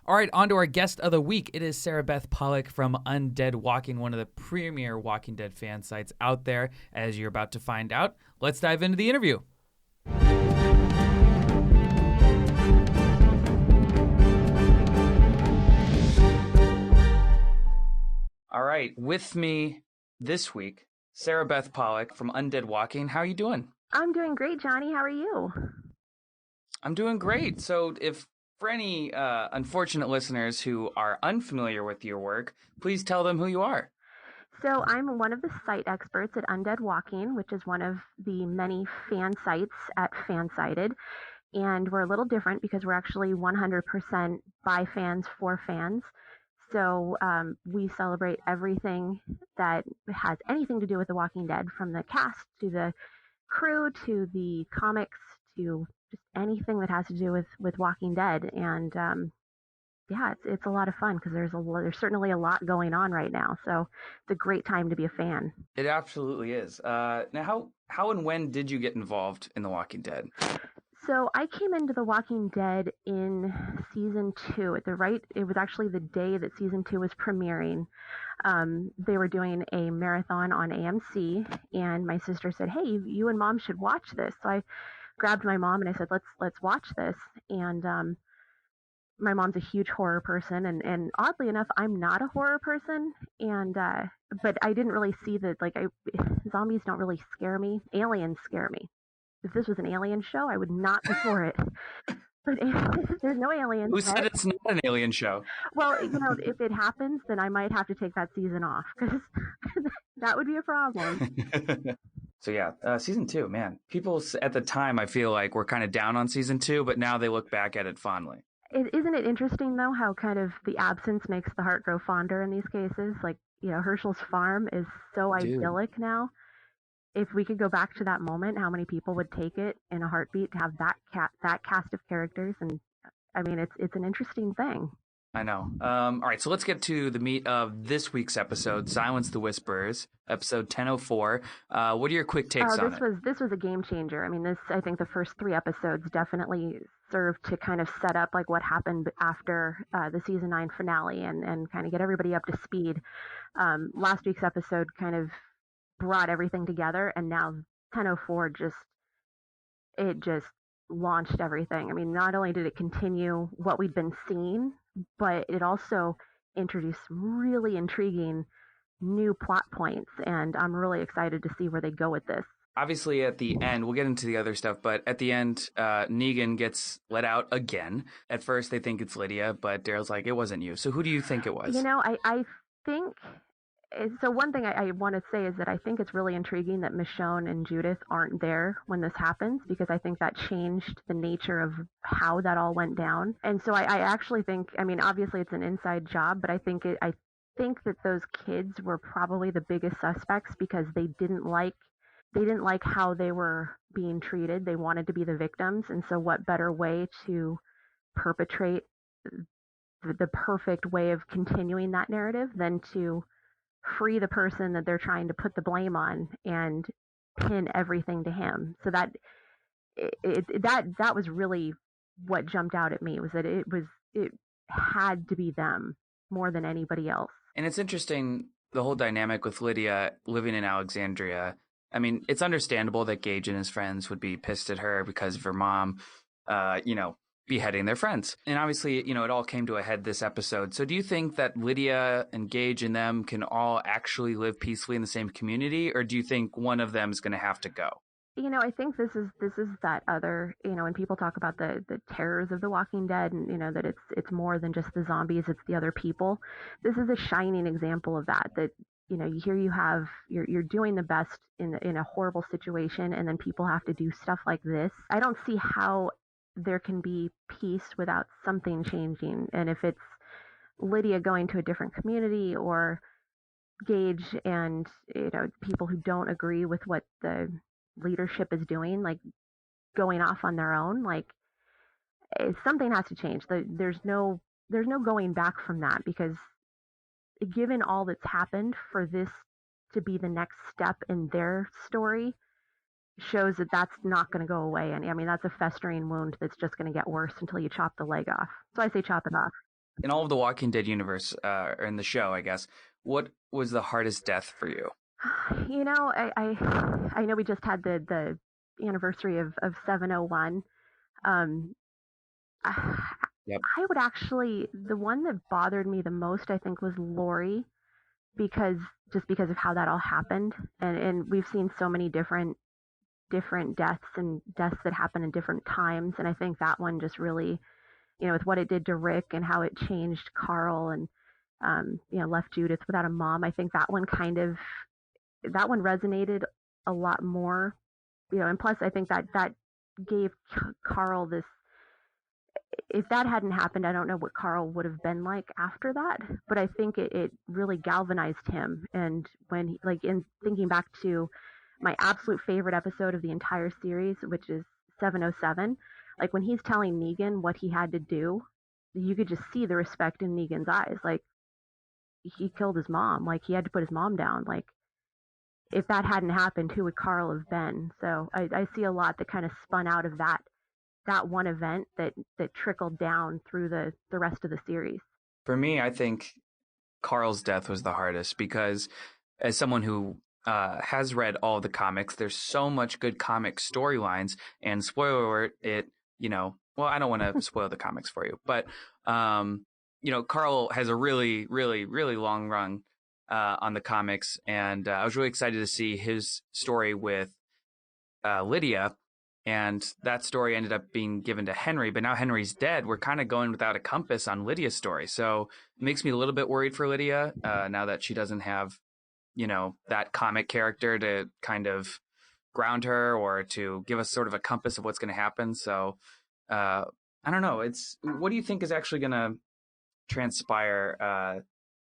All right, on to our guest of the week. It is Sarabeth Pollock from Undead Walking, one of the premier Walking Dead fan sites out there, as you're about to find out. Let's dive into the interview. All right, with me this week, Sarabeth Pollock from Undead Walking. How are you doing? I'm doing great, Johnny. How are you? I'm doing great. So for any unfortunate listeners who are unfamiliar with your work, please tell them who you are. So I'm one of the site experts at Undead Walking, which is one of the many fan sites at Fansighted. And we're a little different because we're actually 100% by fans for fans. So we celebrate everything that has anything to do with The Walking Dead, from the cast to the crew to the comics to just anything that has to do with Walking Dead. And yeah, it's a lot of fun because there's certainly a lot going on right now. So it's a great time to be a fan. It absolutely is. Now, how and when did you get involved in The Walking Dead? So I came into The Walking Dead in season 2. It was actually the day that season 2 was premiering. They were doing a marathon on AMC, and my sister said, "Hey, you and Mom should watch this." So I grabbed my mom and I said, "Let's watch this." And my mom's a huge horror person, and oddly enough, I'm not a horror person. And but I didn't really see that. Zombies don't really scare me. Aliens scare me. If this was an alien show, I would not be for it. But there's no aliens. Who said it's not an alien show? Well, if it happens, then I might have to take that season off, because that would be a problem. So yeah, season 2, man. People at the time, I feel like, were kind of down on season 2, but now they look back at it fondly. Isn't it interesting, though, how kind of the absence makes the heart grow fonder in these cases? Like, Herschel's farm is so idyllic now. If we could go back to that moment, how many people would take it in a heartbeat to have that cast of characters? And I mean, it's an interesting thing. I know. All right, so let's get to the meat of this week's episode, Silence the Whisperers, episode 1004. What are your quick takes on it? This was a game changer. I mean, I think the first 3 episodes definitely served to kind of set up like what happened after the season 9 finale and kind of get everybody up to speed. Last week's episode kind of brought everything together, and now 1004 just launched everything. I mean, not only did it continue what we'd been seeing, but it also introduced some really intriguing new plot points, and I'm really excited to see where they go with this. Obviously, at the end, we'll get into the other stuff, but at the end, Negan gets let out again. At first, they think it's Lydia, but Daryl's like, it wasn't you. So who do you think it was? I think So one thing I want to say is that I think it's really intriguing that Michonne and Judith aren't there when this happens, because I think that changed the nature of how that all went down. And so I actually think, I mean, obviously it's an inside job, but I think that those kids were probably the biggest suspects because they didn't like how they were being treated. They wanted to be the victims, and so what better way to perpetrate the perfect way of continuing that narrative than to free the person that they're trying to put the blame on and pin everything to him. So that was really what jumped out at me, was that it had to be them more than anybody else. And it's interesting, the whole dynamic with Lydia living in Alexandria. I mean, it's understandable that Gage and his friends would be pissed at her because of her mom, beheading their friends. And obviously, it all came to a head this episode. So do you think that Lydia and Gage and them can all actually live peacefully in the same community, or do you think one of them is going to have to go? I think this is that other, when people talk about the terrors of The Walking Dead, and that it's more than just the zombies, it's the other people. This is a shining example of that. That you're doing the best in a horrible situation, and then people have to do stuff like this. I don't see how there can be peace without something changing. And if it's Lydia going to a different community, or Gage and people who don't agree with what the leadership is doing, like going off on their own, like something has to change. There's no going back from that, because given all that's happened, for this to be the next step in their story shows that that's not going to go away. And I mean, that's a festering wound that's just going to get worse until you chop the leg off. So I say chop it off. In all of the Walking Dead universe, or in the show, I guess, what was the hardest death for you? I know we just had the anniversary of 701. Yep. I would actually, the one that bothered me the most, I think, was Lori, because of how that all happened. And we've seen so many different deaths, and deaths that happen in different times. And I think that one just really, with what it did to Rick and how it changed Carl, and, left Judith without a mom. I think that one resonated a lot more, and plus I think that gave Carl this, if that hadn't happened, I don't know what Carl would have been like after that, but I think it really galvanized him. And when in thinking back to my absolute favorite episode of the entire series, which is 707, like when he's telling Negan what he had to do, you could just see the respect in Negan's eyes. Like, he killed his mom, like he had to put his mom down. Like, if that hadn't happened, who would Carl have been? So I see a lot that kind of spun out of that one event that trickled down through the rest of the series. For me, I think Carl's death was the hardest, because as someone who has read all the comics, there's so much good comic storylines, and spoiler alert, well, I don't want to spoil the comics for you, but Carl has a really, really, really long run on the comics, and I was really excited to see his story with Lydia. And that story ended up being given to Henry, but now Henry's dead. We're kind of going without a compass on Lydia's story. So it makes me a little bit worried for Lydia now that she doesn't have, that comic character to kind of ground her or to give us sort of a compass of what's going to happen. So I don't know. What do you think is actually going to transpire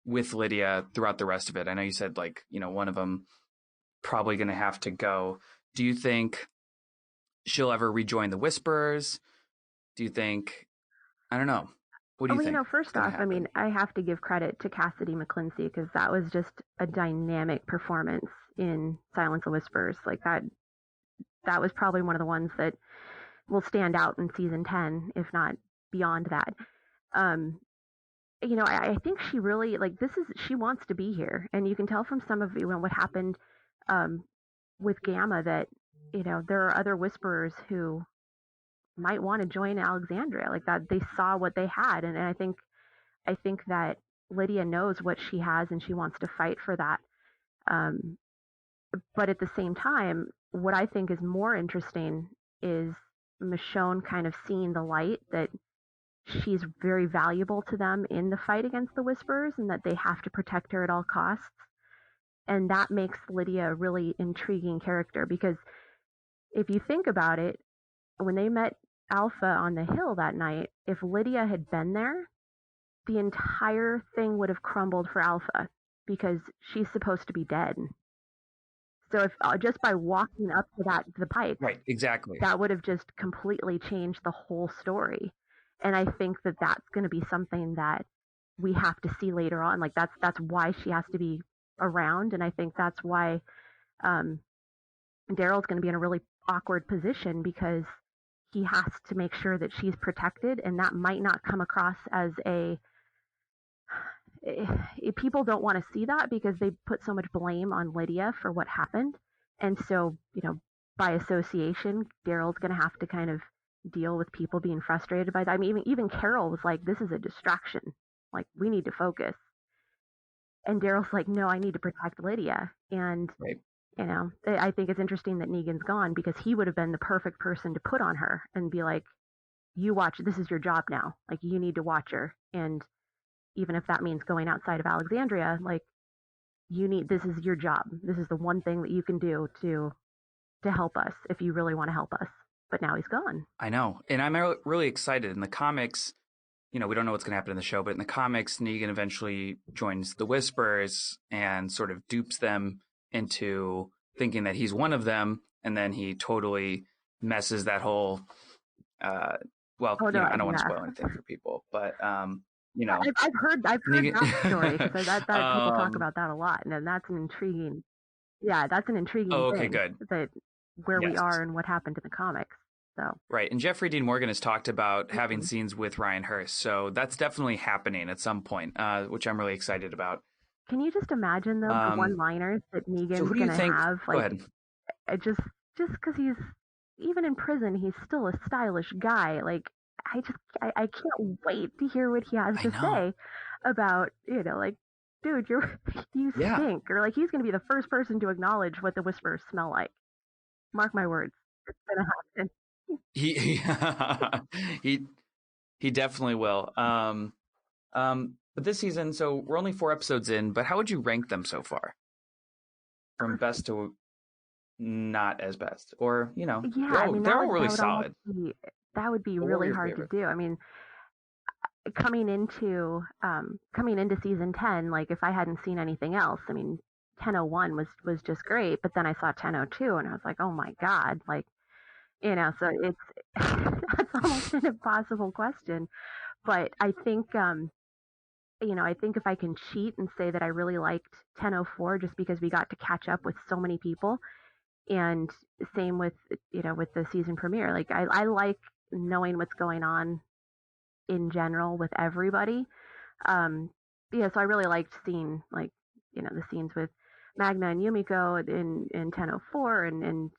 with Lydia throughout the rest of it? I know you said one of them probably going to have to go. Do you think she'll ever rejoin the Whisperers? Do you think, I don't know. What do you think? First off, I mean, I have to give credit to Cassidy McClincy, because that was just a dynamic performance in Silence of Whispers. Like that was probably one of the ones that will stand out in season 10, if not beyond that. I think she really, she wants to be here. And you can tell from some of what happened with Gamma that, there are other Whisperers who might want to join Alexandria, like that. They saw what they had. And I think that Lydia knows what she has, and she wants to fight for that. But at the same time, what I think is more interesting is Michonne kind of seeing the light that she's very valuable to them in the fight against the Whisperers, and that they have to protect her at all costs. And that makes Lydia a really intriguing character, because if you think about it, when they met Alpha on the hill that night, if Lydia had been there, the entire thing would have crumbled for Alpha, because she's supposed to be dead. So if just by walking up to the pipe, Right, exactly. that would have just completely changed the whole story. And I think that that's going to be something that we have to see later on. Like that's why she has to be around, and I think that's why Daryl's going to be in a really awkward position, because he has to make sure that she's protected, and that might not come across as people don't want to see that, because they put so much blame on Lydia for what happened. And so, by association, Daryl's going to have to kind of deal with people being frustrated by that. I mean, even Carol was like, this is a distraction. Like, we need to focus. And Daryl's like, no, I need to protect Lydia. And, right. I think it's interesting that Negan's gone, because he would have been the perfect person to put on her and be like, you watch, this is your job now. Like, you need to watch her. And even if that means going outside of Alexandria, like, this is your job. This is the one thing that you can do to help us if you really want to help us. But now he's gone. I know. And I'm really excited. In the comics, we don't know what's going to happen in the show, but in the comics, Negan eventually joins the Whisperers and sort of dupes them into thinking that he's one of them. And then he totally messes that whole, I don't want to spoil anything for people, but, I've heard Negan... that story, because that people talk about that a lot. And that's an intriguing thing. Good. That where we are and what happened in the comics. So. Right. And Jeffrey Dean Morgan has talked about having scenes with Ryan Hurst. So that's definitely happening at some point, which I'm really excited about. Can you just imagine, though, the one-liners that Negan's going to have? Go ahead. Just because he's, even in prison, he's still a stylish guy. Like, I can't wait to hear what he has to say about, like, dude, you stink. Or, like, he's going to be the first person to acknowledge what the Whisperers smell like. Mark my words. It's going to happen. He definitely will. But this season, so we're only 4 episodes in, but how would you rank them so far? From best to not as best? Or, they're all really solid. That would be really hard to do. I mean, coming into season 10, like, if I hadn't seen anything else, I mean, 10:01 was just great, but then I saw 10:02 and I was like, oh my God, like, so it's that's almost an impossible question. But I think I think if I can cheat and say that I really liked 10:04, just because we got to catch up with so many people, and same with with the season premiere. Like, I like knowing what's going on in general with everybody. So I really liked seeing, like, the scenes with Magna and Yumiko in 10:04, and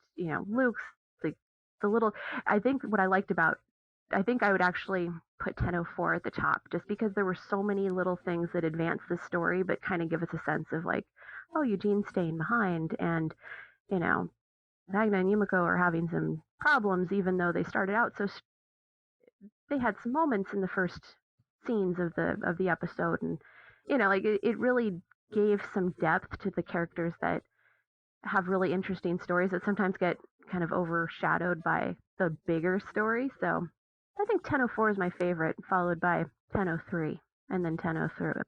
Luke's, like, the little. I think what I liked about. I think I would actually put 10:04 at the top, just because there were so many little things that advance the story, but kind of give us a sense of, like, oh, Eugene's staying behind, and Magna and Yumiko are having some problems, even though they started out so. They had some moments in the first scenes of the episode, and like, it really gave some depth to the characters that have really interesting stories that sometimes get kind of overshadowed by the bigger story. So I think 10:04 is my favorite, followed by 10:03, and then 10:03,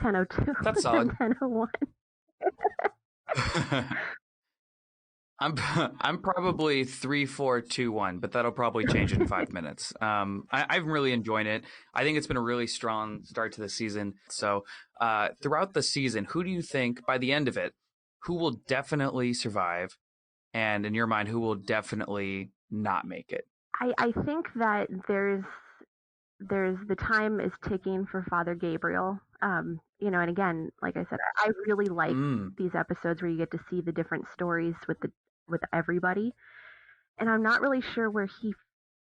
10:02, that's solid. And 10:01. I'm probably 3, 4, 2, 1, but that'll probably change in 5 minutes. I'm really enjoying it. I think it's been a really strong start to the season. So throughout the season, who do you think, by the end of it, who will definitely survive, and in your mind, who will definitely not make it? I think that there's the time is ticking for Father Gabriel. And again, like I said, I really like these episodes where you get to see the different stories with everybody, and I'm not really sure where he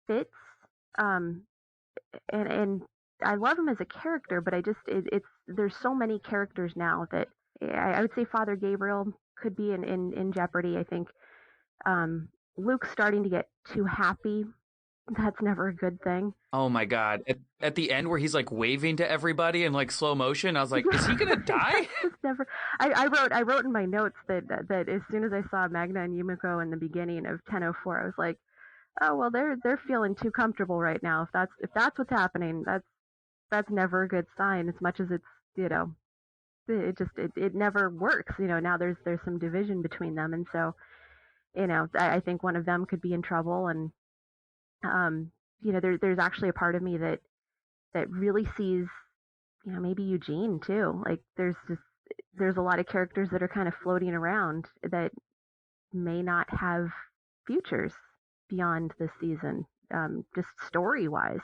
fits. And I love him as a character, but it's there's so many characters now that I would say Father Gabriel could be in jeopardy. I think Luke's starting to get too happy. That's never a good thing. Oh my God. At the end where he's, like, waving to everybody in, like, slow motion, I was like, is he going to die? never. I wrote in my notes that as soon as I saw Magna and Yumiko in the beginning of 10:04, I was like, oh well, they're feeling too comfortable right now. If that's what's happening, that's never a good sign. As much as it's, it never works. Now there's some division between them, and so I think one of them could be in trouble. And there's actually a part of me that really sees, maybe Eugene too. Like there's a lot of characters that are kind of floating around that may not have futures beyond this season, just story wise.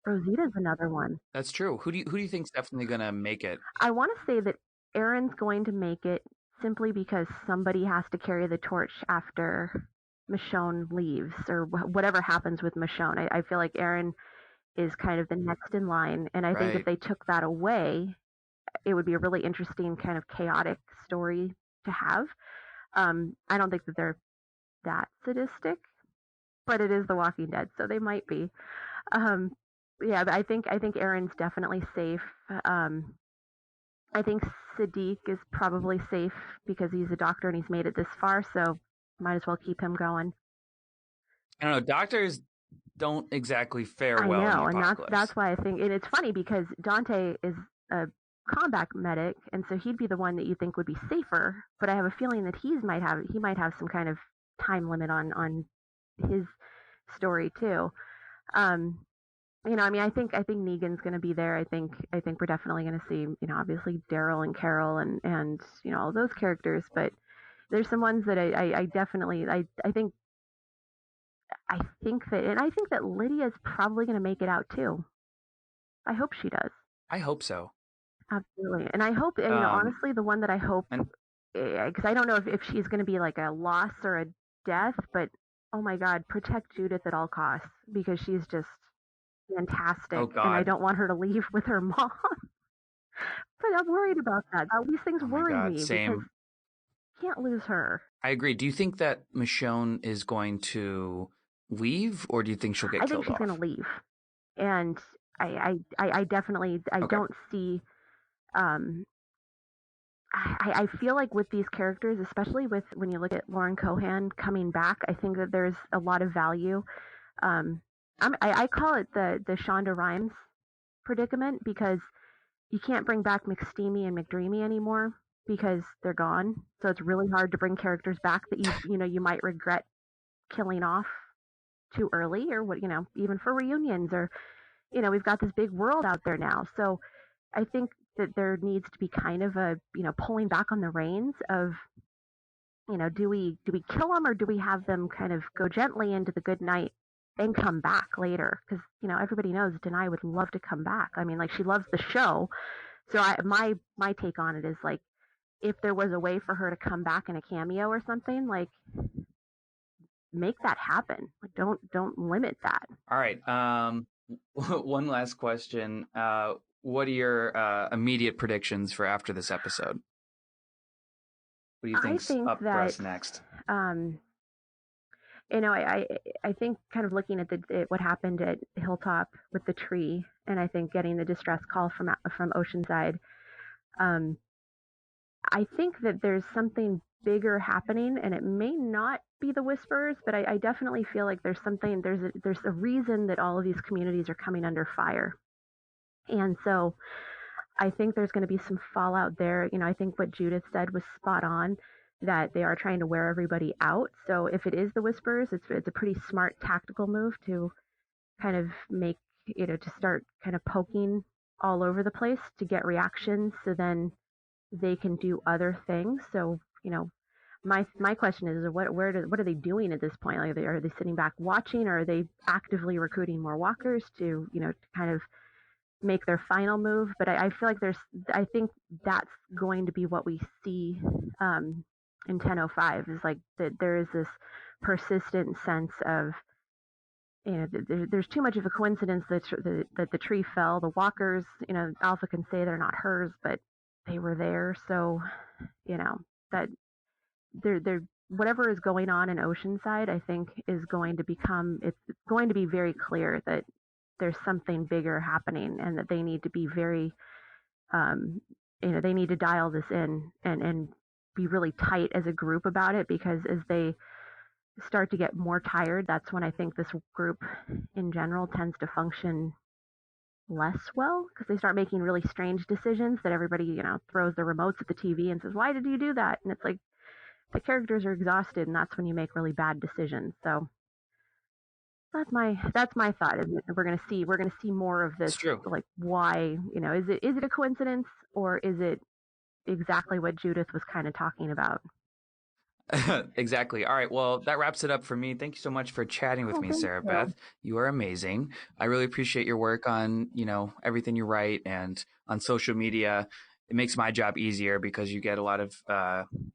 Rosita's another one. That's true. Who do you think's definitely gonna make it? I want to say that Aaron's going to make it simply because somebody has to carry the torch after Michonne leaves, or whatever happens with Michonne. I feel like Aaron is kind of the next in line, and I think if they took that away, it would be a really interesting kind of chaotic story to have. I don't think that they're that sadistic, but it is The Walking Dead, so they might be. Yeah, but I think Aaron's definitely safe. I think Sadiq is probably safe because he's a doctor and he's made it this far, so might as well keep him going. I don't know. Doctors don't exactly fare well. I know, in the and that's why I think, and it's funny because Dante is a combat medic, and so he'd be the one that you think would be safer. But I have a feeling that he might have some kind of time limit on his story too. I think Negan's going to be there. I think we're definitely going to see, obviously Daryl and Carol and all those characters. But there's some ones that I definitely think that Lydia's probably going to make it out too. I hope she does. I hope so. Absolutely, and I hope, honestly, the one that I hope, because I don't know if she's going to be like a loss or a death, but oh my God, protect Judith at all costs because she's just fantastic, and I don't want her to leave with her mom. But I'm worried about that. These things worry me same. because you can't lose her. I agree. Do you think that Michonne is going to leave, or do you think she'll get killed off? I think she's going to leave, and I definitely don't see. I feel like with these characters, especially when you look at Lauren Cohan coming back, I think that there's a lot of value. I call it the Shonda Rhimes predicament because you can't bring back McSteamy and McDreamy anymore because they're gone. So it's really hard to bring characters back that you might regret killing off too early, or even for reunions, or we've got this big world out there now. So I think that there needs to be kind of a pulling back on the reins of do we kill them, or do we have them kind of go gently into the good night and come back later? Because everybody knows Denai would love to come back. I mean, like, she loves the show. So my take on it is, like, if there was a way for her to come back in a cameo or something, like, make that happen. Like, don't limit that. All right. One last question. What are your immediate predictions for after this episode? What do you think's up for us next? I think kind of looking at what happened at Hilltop with the tree, and I think getting the distress call from Oceanside, I think that there's something bigger happening, and it may not be the Whisperers, but I definitely feel like there's a reason that all of these communities are coming under fire. And so I think there's going to be some fallout there. I think what Judith said was spot on, that they are trying to wear everybody out. So if it is the Whisperers, it's a pretty smart tactical move to kind of make, to start kind of poking all over the place to get reactions, so then they can do other things. So, my question is, what are they doing at this point? Like, are they sitting back watching, or are they actively recruiting more walkers to, to kind of make their final move? But I feel like I think that's going to be what we see in 10:05, is like that there is this persistent sense of, there's too much of a coincidence that the tree fell. The walkers, Alpha can say they're not hers, but they were there. So, that they're whatever is going on in Oceanside, I think is going to it's going to be very clear that there's something bigger happening, and that they need to be very they need to dial this in and be really tight as a group about it, because as they start to get more tired, that's when I think this group in general tends to function less well, because they start making really strange decisions that everybody, throws the remotes at the TV and says, "Why did you do that?" And it's like the characters are exhausted, and that's when you make really bad decisions. So that's my thought. Is that we're gonna see more of this. It's true. Like, why? Is it a coincidence, or is it exactly what Judith was kind of talking about? Exactly. All right. Well, that wraps it up for me. Thank you so much for chatting with me, Thank Sarabeth. you. You are amazing. I really appreciate your work on, everything you write and on social media. It makes my job easier because you get a lot of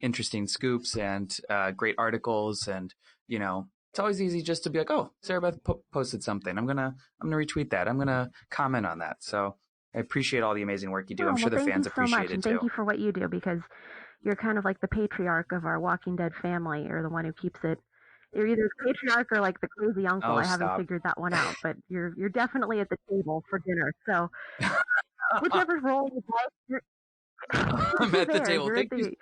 interesting scoops and great articles, and it's always easy just to be like, "Oh, Sarabeth posted something. I'm gonna retweet that. I'm gonna comment on that." So I appreciate all the amazing work you do. I'm sure the fans appreciate it and too. thank you for what you do, because you're kind of like the patriarch of our Walking Dead family. You're the one who keeps it. You're either the patriarch or like the crazy uncle. Oh, I haven't stop. figured that one out, but you're definitely at the table for dinner. So whichever role you play, I'm at the table. You're Thank at you.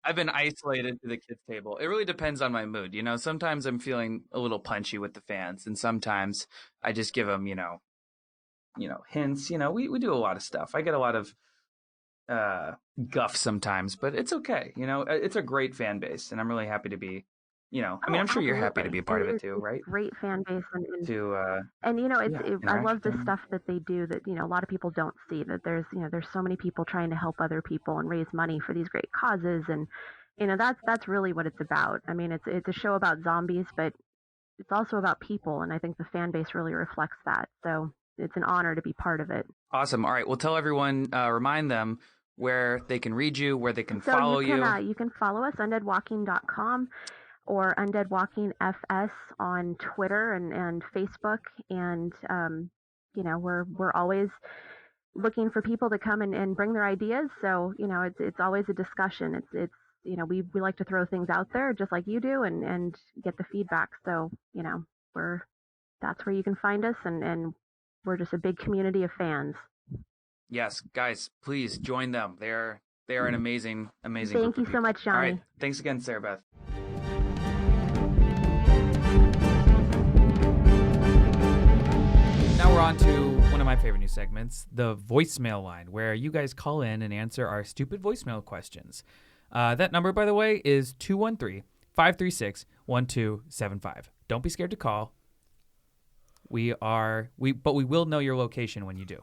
I've been isolated to the kids' table. It really depends on my mood. Sometimes I'm feeling a little punchy with the fans, and sometimes I just give them, hints. We do a lot of stuff. I get a lot of guff sometimes, but it's okay. It's a great fan base, and I'm really happy to be. I'm sure you're happy to be a part of it too, right? Great fan base, and I I love the stuff that they do that a lot of people don't see. That there's so many people trying to help other people and raise money for these great causes, and that's really what it's about. I mean, it's a show about zombies, but it's also about people, and I think the fan base really reflects that. So it's an honor to be part of it. Awesome. All right, well, tell everyone, remind them where they can read you, where they can follow you. You can follow us, undeadwalking.com. or Undead Walking FS on Twitter and Facebook, and we're always looking for people to come and bring their ideas. So it's always a discussion. It's we like to throw things out there just like you do, and get the feedback. So that's where you can find us, and we're just a big community of fans. Yes, guys, please join them. They are an amazing Thank group you of so people. much, Johnny. All right, thanks again, Sarabeth. Now we're on to one of my favorite new segments, the voicemail line, where you guys call in and answer our stupid voicemail questions. That number, by the way, is 213-536-1275. Don't be scared to call. But we will know your location when you do.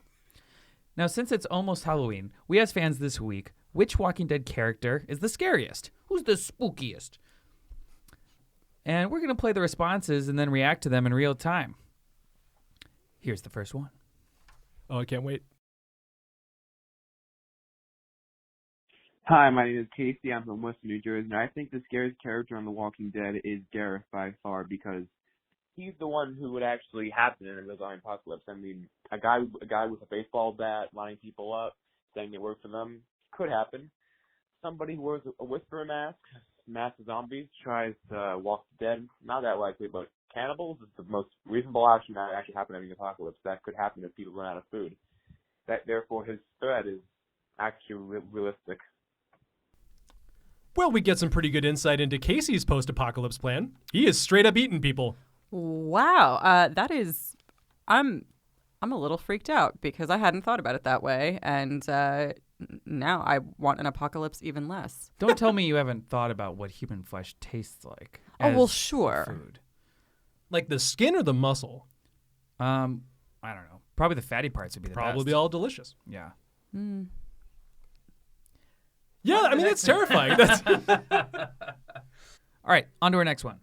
Now, since it's almost Halloween, we asked fans this week, which Walking Dead character is the scariest? Who's the spookiest? And we're going to play the responses and then react to them in real time. Here's the first one. Oh, I can't wait. Hi, my name is Casey. I'm from Western New Jersey, and I think the scariest character on The Walking Dead is Gareth by far, because he's the one who would actually happen in a zombie apocalypse. I mean, a guy with a baseball bat lining people up, saying they work for them, could happen. Somebody who wears a whisperer mask of zombies, tries to walk the dead, not that likely, but cannibals is the most reasonable option that actually happen in the apocalypse. That could happen if people run out of food. Therefore, his threat is actually realistic. Well, we get some pretty good insight into Casey's post-apocalypse plan. He is straight up eating people. Wow, that is, I'm a little freaked out because I hadn't thought about it that way, and now I want an apocalypse even less. Don't tell me you haven't thought about what human flesh tastes like. Oh, well, as sure. Food. Like the skin or the muscle? I don't know. Probably the fatty parts would be the best. Probably all delicious. Yeah. Mm. Yeah, I mean, that's terrifying. All right, on to our next one.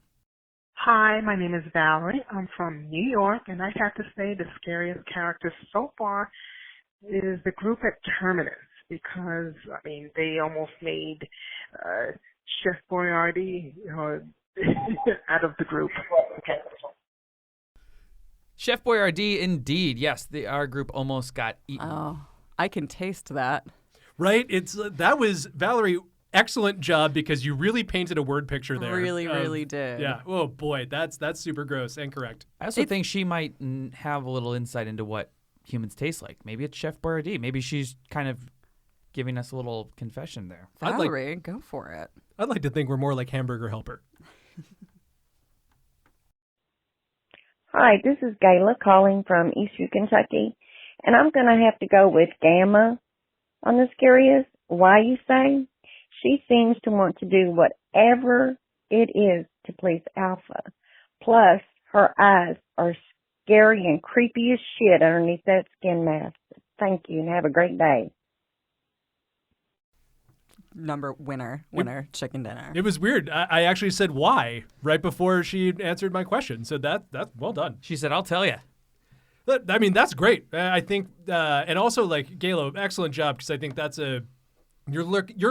Hi, my name is Valerie. I'm from New York, and I have to say the scariest character so far is the group at Terminus, because, I mean, they almost made Chef Boyardee out of the group. Okay. Chef Boyardee, indeed. Yes, our group almost got eaten. Oh, I can taste that. Right? That was, Valerie, excellent job, because you really painted a word picture there. Really did. Yeah. Oh, boy, that's super gross and correct. I also think she might have a little insight into what humans taste like. Maybe it's Chef Boyardee. Maybe she's kind of giving us a little confession there. Valerie, go for it. I'd like to think we're more like Hamburger Helper. Hi, this is Gayla calling from Eastern Kentucky, and I'm going to have to go with Gamma on the scariest. Why, you say? She seems to want to do whatever it is to please Alpha. Plus, her eyes are scary and creepy as shit underneath that skin mask. Thank you, and have a great day. Winner, chicken dinner. It was weird. I actually said why right before she answered my question. So that's well done. She said, I'll tell you. I mean, that's great. I think, and also like Galo, excellent job, because I think that's you're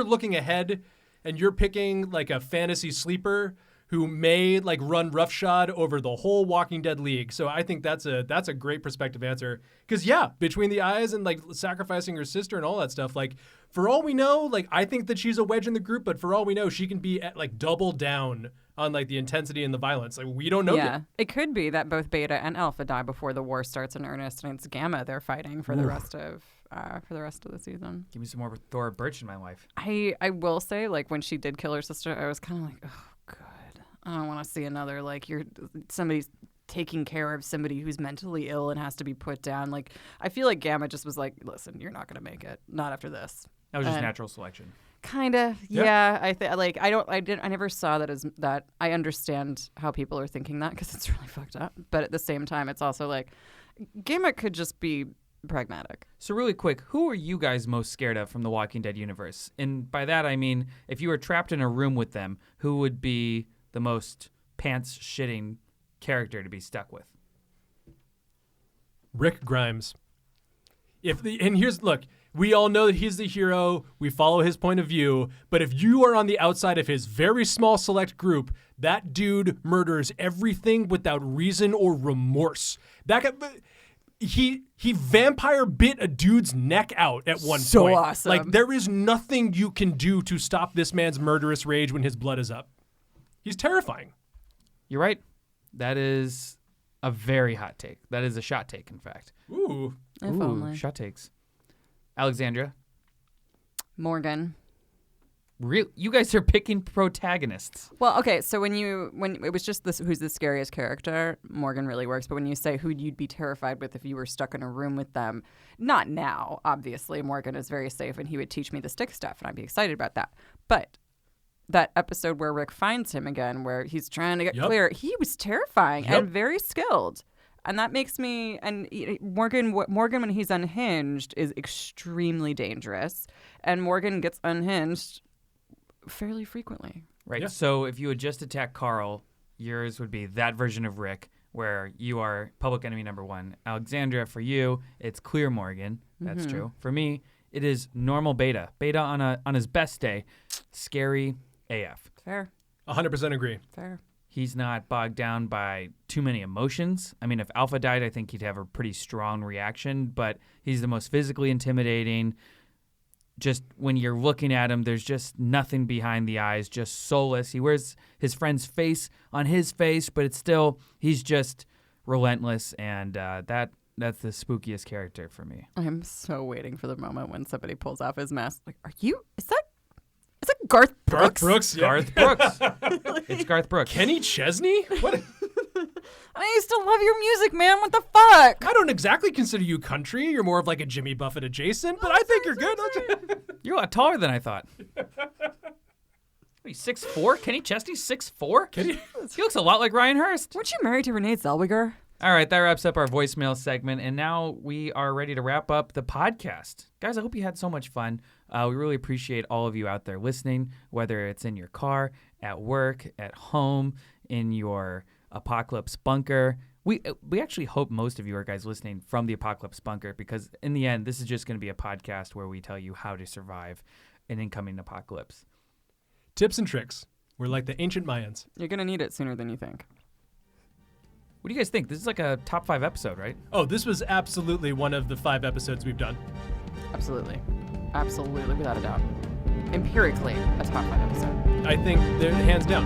looking ahead, and you're picking like a fantasy sleeper who may like run roughshod over the whole Walking Dead league. So I think that's a great perspective answer. Because between the eyes and like sacrificing her sister and all that stuff, like for all we know, like I think that she's a wedge in the group, but for all we know, she can be at like double down on like the intensity and the violence. Like we don't know yet. It could be that both Beta and Alpha die before the war starts in earnest, and it's Gamma they're fighting for the rest of the season. Give me some more Thora Birch in my life. I will say, like when she did kill her sister, I was kind of like, oh god, I don't want to see another like somebody's taking care of somebody who's mentally ill and has to be put down. Like I feel like Gamma just was like, listen, you're not gonna make it, not after this. That was just natural selection. Kind of, yeah. I never saw that as that. I understand how people are thinking that because it's really fucked up. But at the same time, it's also like Gamma could just be pragmatic. So really quick, who are you guys most scared of from the Walking Dead universe? And by that I mean, if you were trapped in a room with them, who would be the most pants shitting character to be stuck with? Rick Grimes. Look, we all know that he's the hero. We follow his point of view. But if you are on the outside of his very small select group, that dude murders everything without reason or remorse. He vampire bit a dude's neck out at one point. So awesome. Like there is nothing you can do to stop this man's murderous rage when his blood is up. He's terrifying. You're right. That is a very hot take. That is a shot take, in fact. Ooh. If only. Shot takes. Alexandra. Morgan. You guys are picking protagonists. Well, okay, so when it was just this, who's the scariest character, Morgan really works. But when you say who you'd be terrified with if you were stuck in a room with them, not now, obviously. Morgan is very safe, and he would teach me the stick stuff, and I'd be excited about that. But that episode where Rick finds him again, where he's trying to get clear, he was terrifying and very skilled. And that makes me, and Morgan when he's unhinged is extremely dangerous, and Morgan gets unhinged fairly frequently. Right. Yeah. So if you would just attack Carl, yours would be that version of Rick, where you are public enemy number one. Alexandra, for you, it's clear Morgan. That's true. For me, it is normal Beta. Beta on his best day, scary AF. Fair. 100% agree. Fair. He's not bogged down by too many emotions. I mean, if Alpha died, I think he'd have a pretty strong reaction, but he's the most physically intimidating. Just when you're looking at him, there's just nothing behind the eyes, just soulless. He wears his friend's face on his face, but it's still, he's just relentless, and that's the spookiest character for me. I'm so waiting for the moment when somebody pulls off his mask. Like, is that Garth Brooks? Garth Brooks? Yeah. Garth Brooks. It's Garth Brooks. Kenny Chesney? What? I used to love your music, man. What the fuck? I don't exactly consider you country. You're more of like a Jimmy Buffett adjacent, but I think you're good. You're a lot taller than I thought. He's 6'4"? Kenny Chesney's 6'4"? He looks a lot like Ryan Hurst. Weren't you married to Renee Zellweger? All right, that wraps up our voicemail segment, and now we are ready to wrap up the podcast. Guys, I hope you had so much fun. We really appreciate all of you out there listening, whether it's in your car, at work, at home, in your Apocalypse bunker. We actually hope most of you are guys listening from the Apocalypse bunker, because in the end, this is just going to be a podcast where we tell you how to survive an incoming apocalypse. Tips and tricks. We're like the ancient Mayans. You're going to need it sooner than you think. What do you guys think? This is like a top 5 episode, right? Oh, this was absolutely one of the 5 episodes we've done. Absolutely. Absolutely, without a doubt. Empirically, a top 5 episode. I think they're hands down.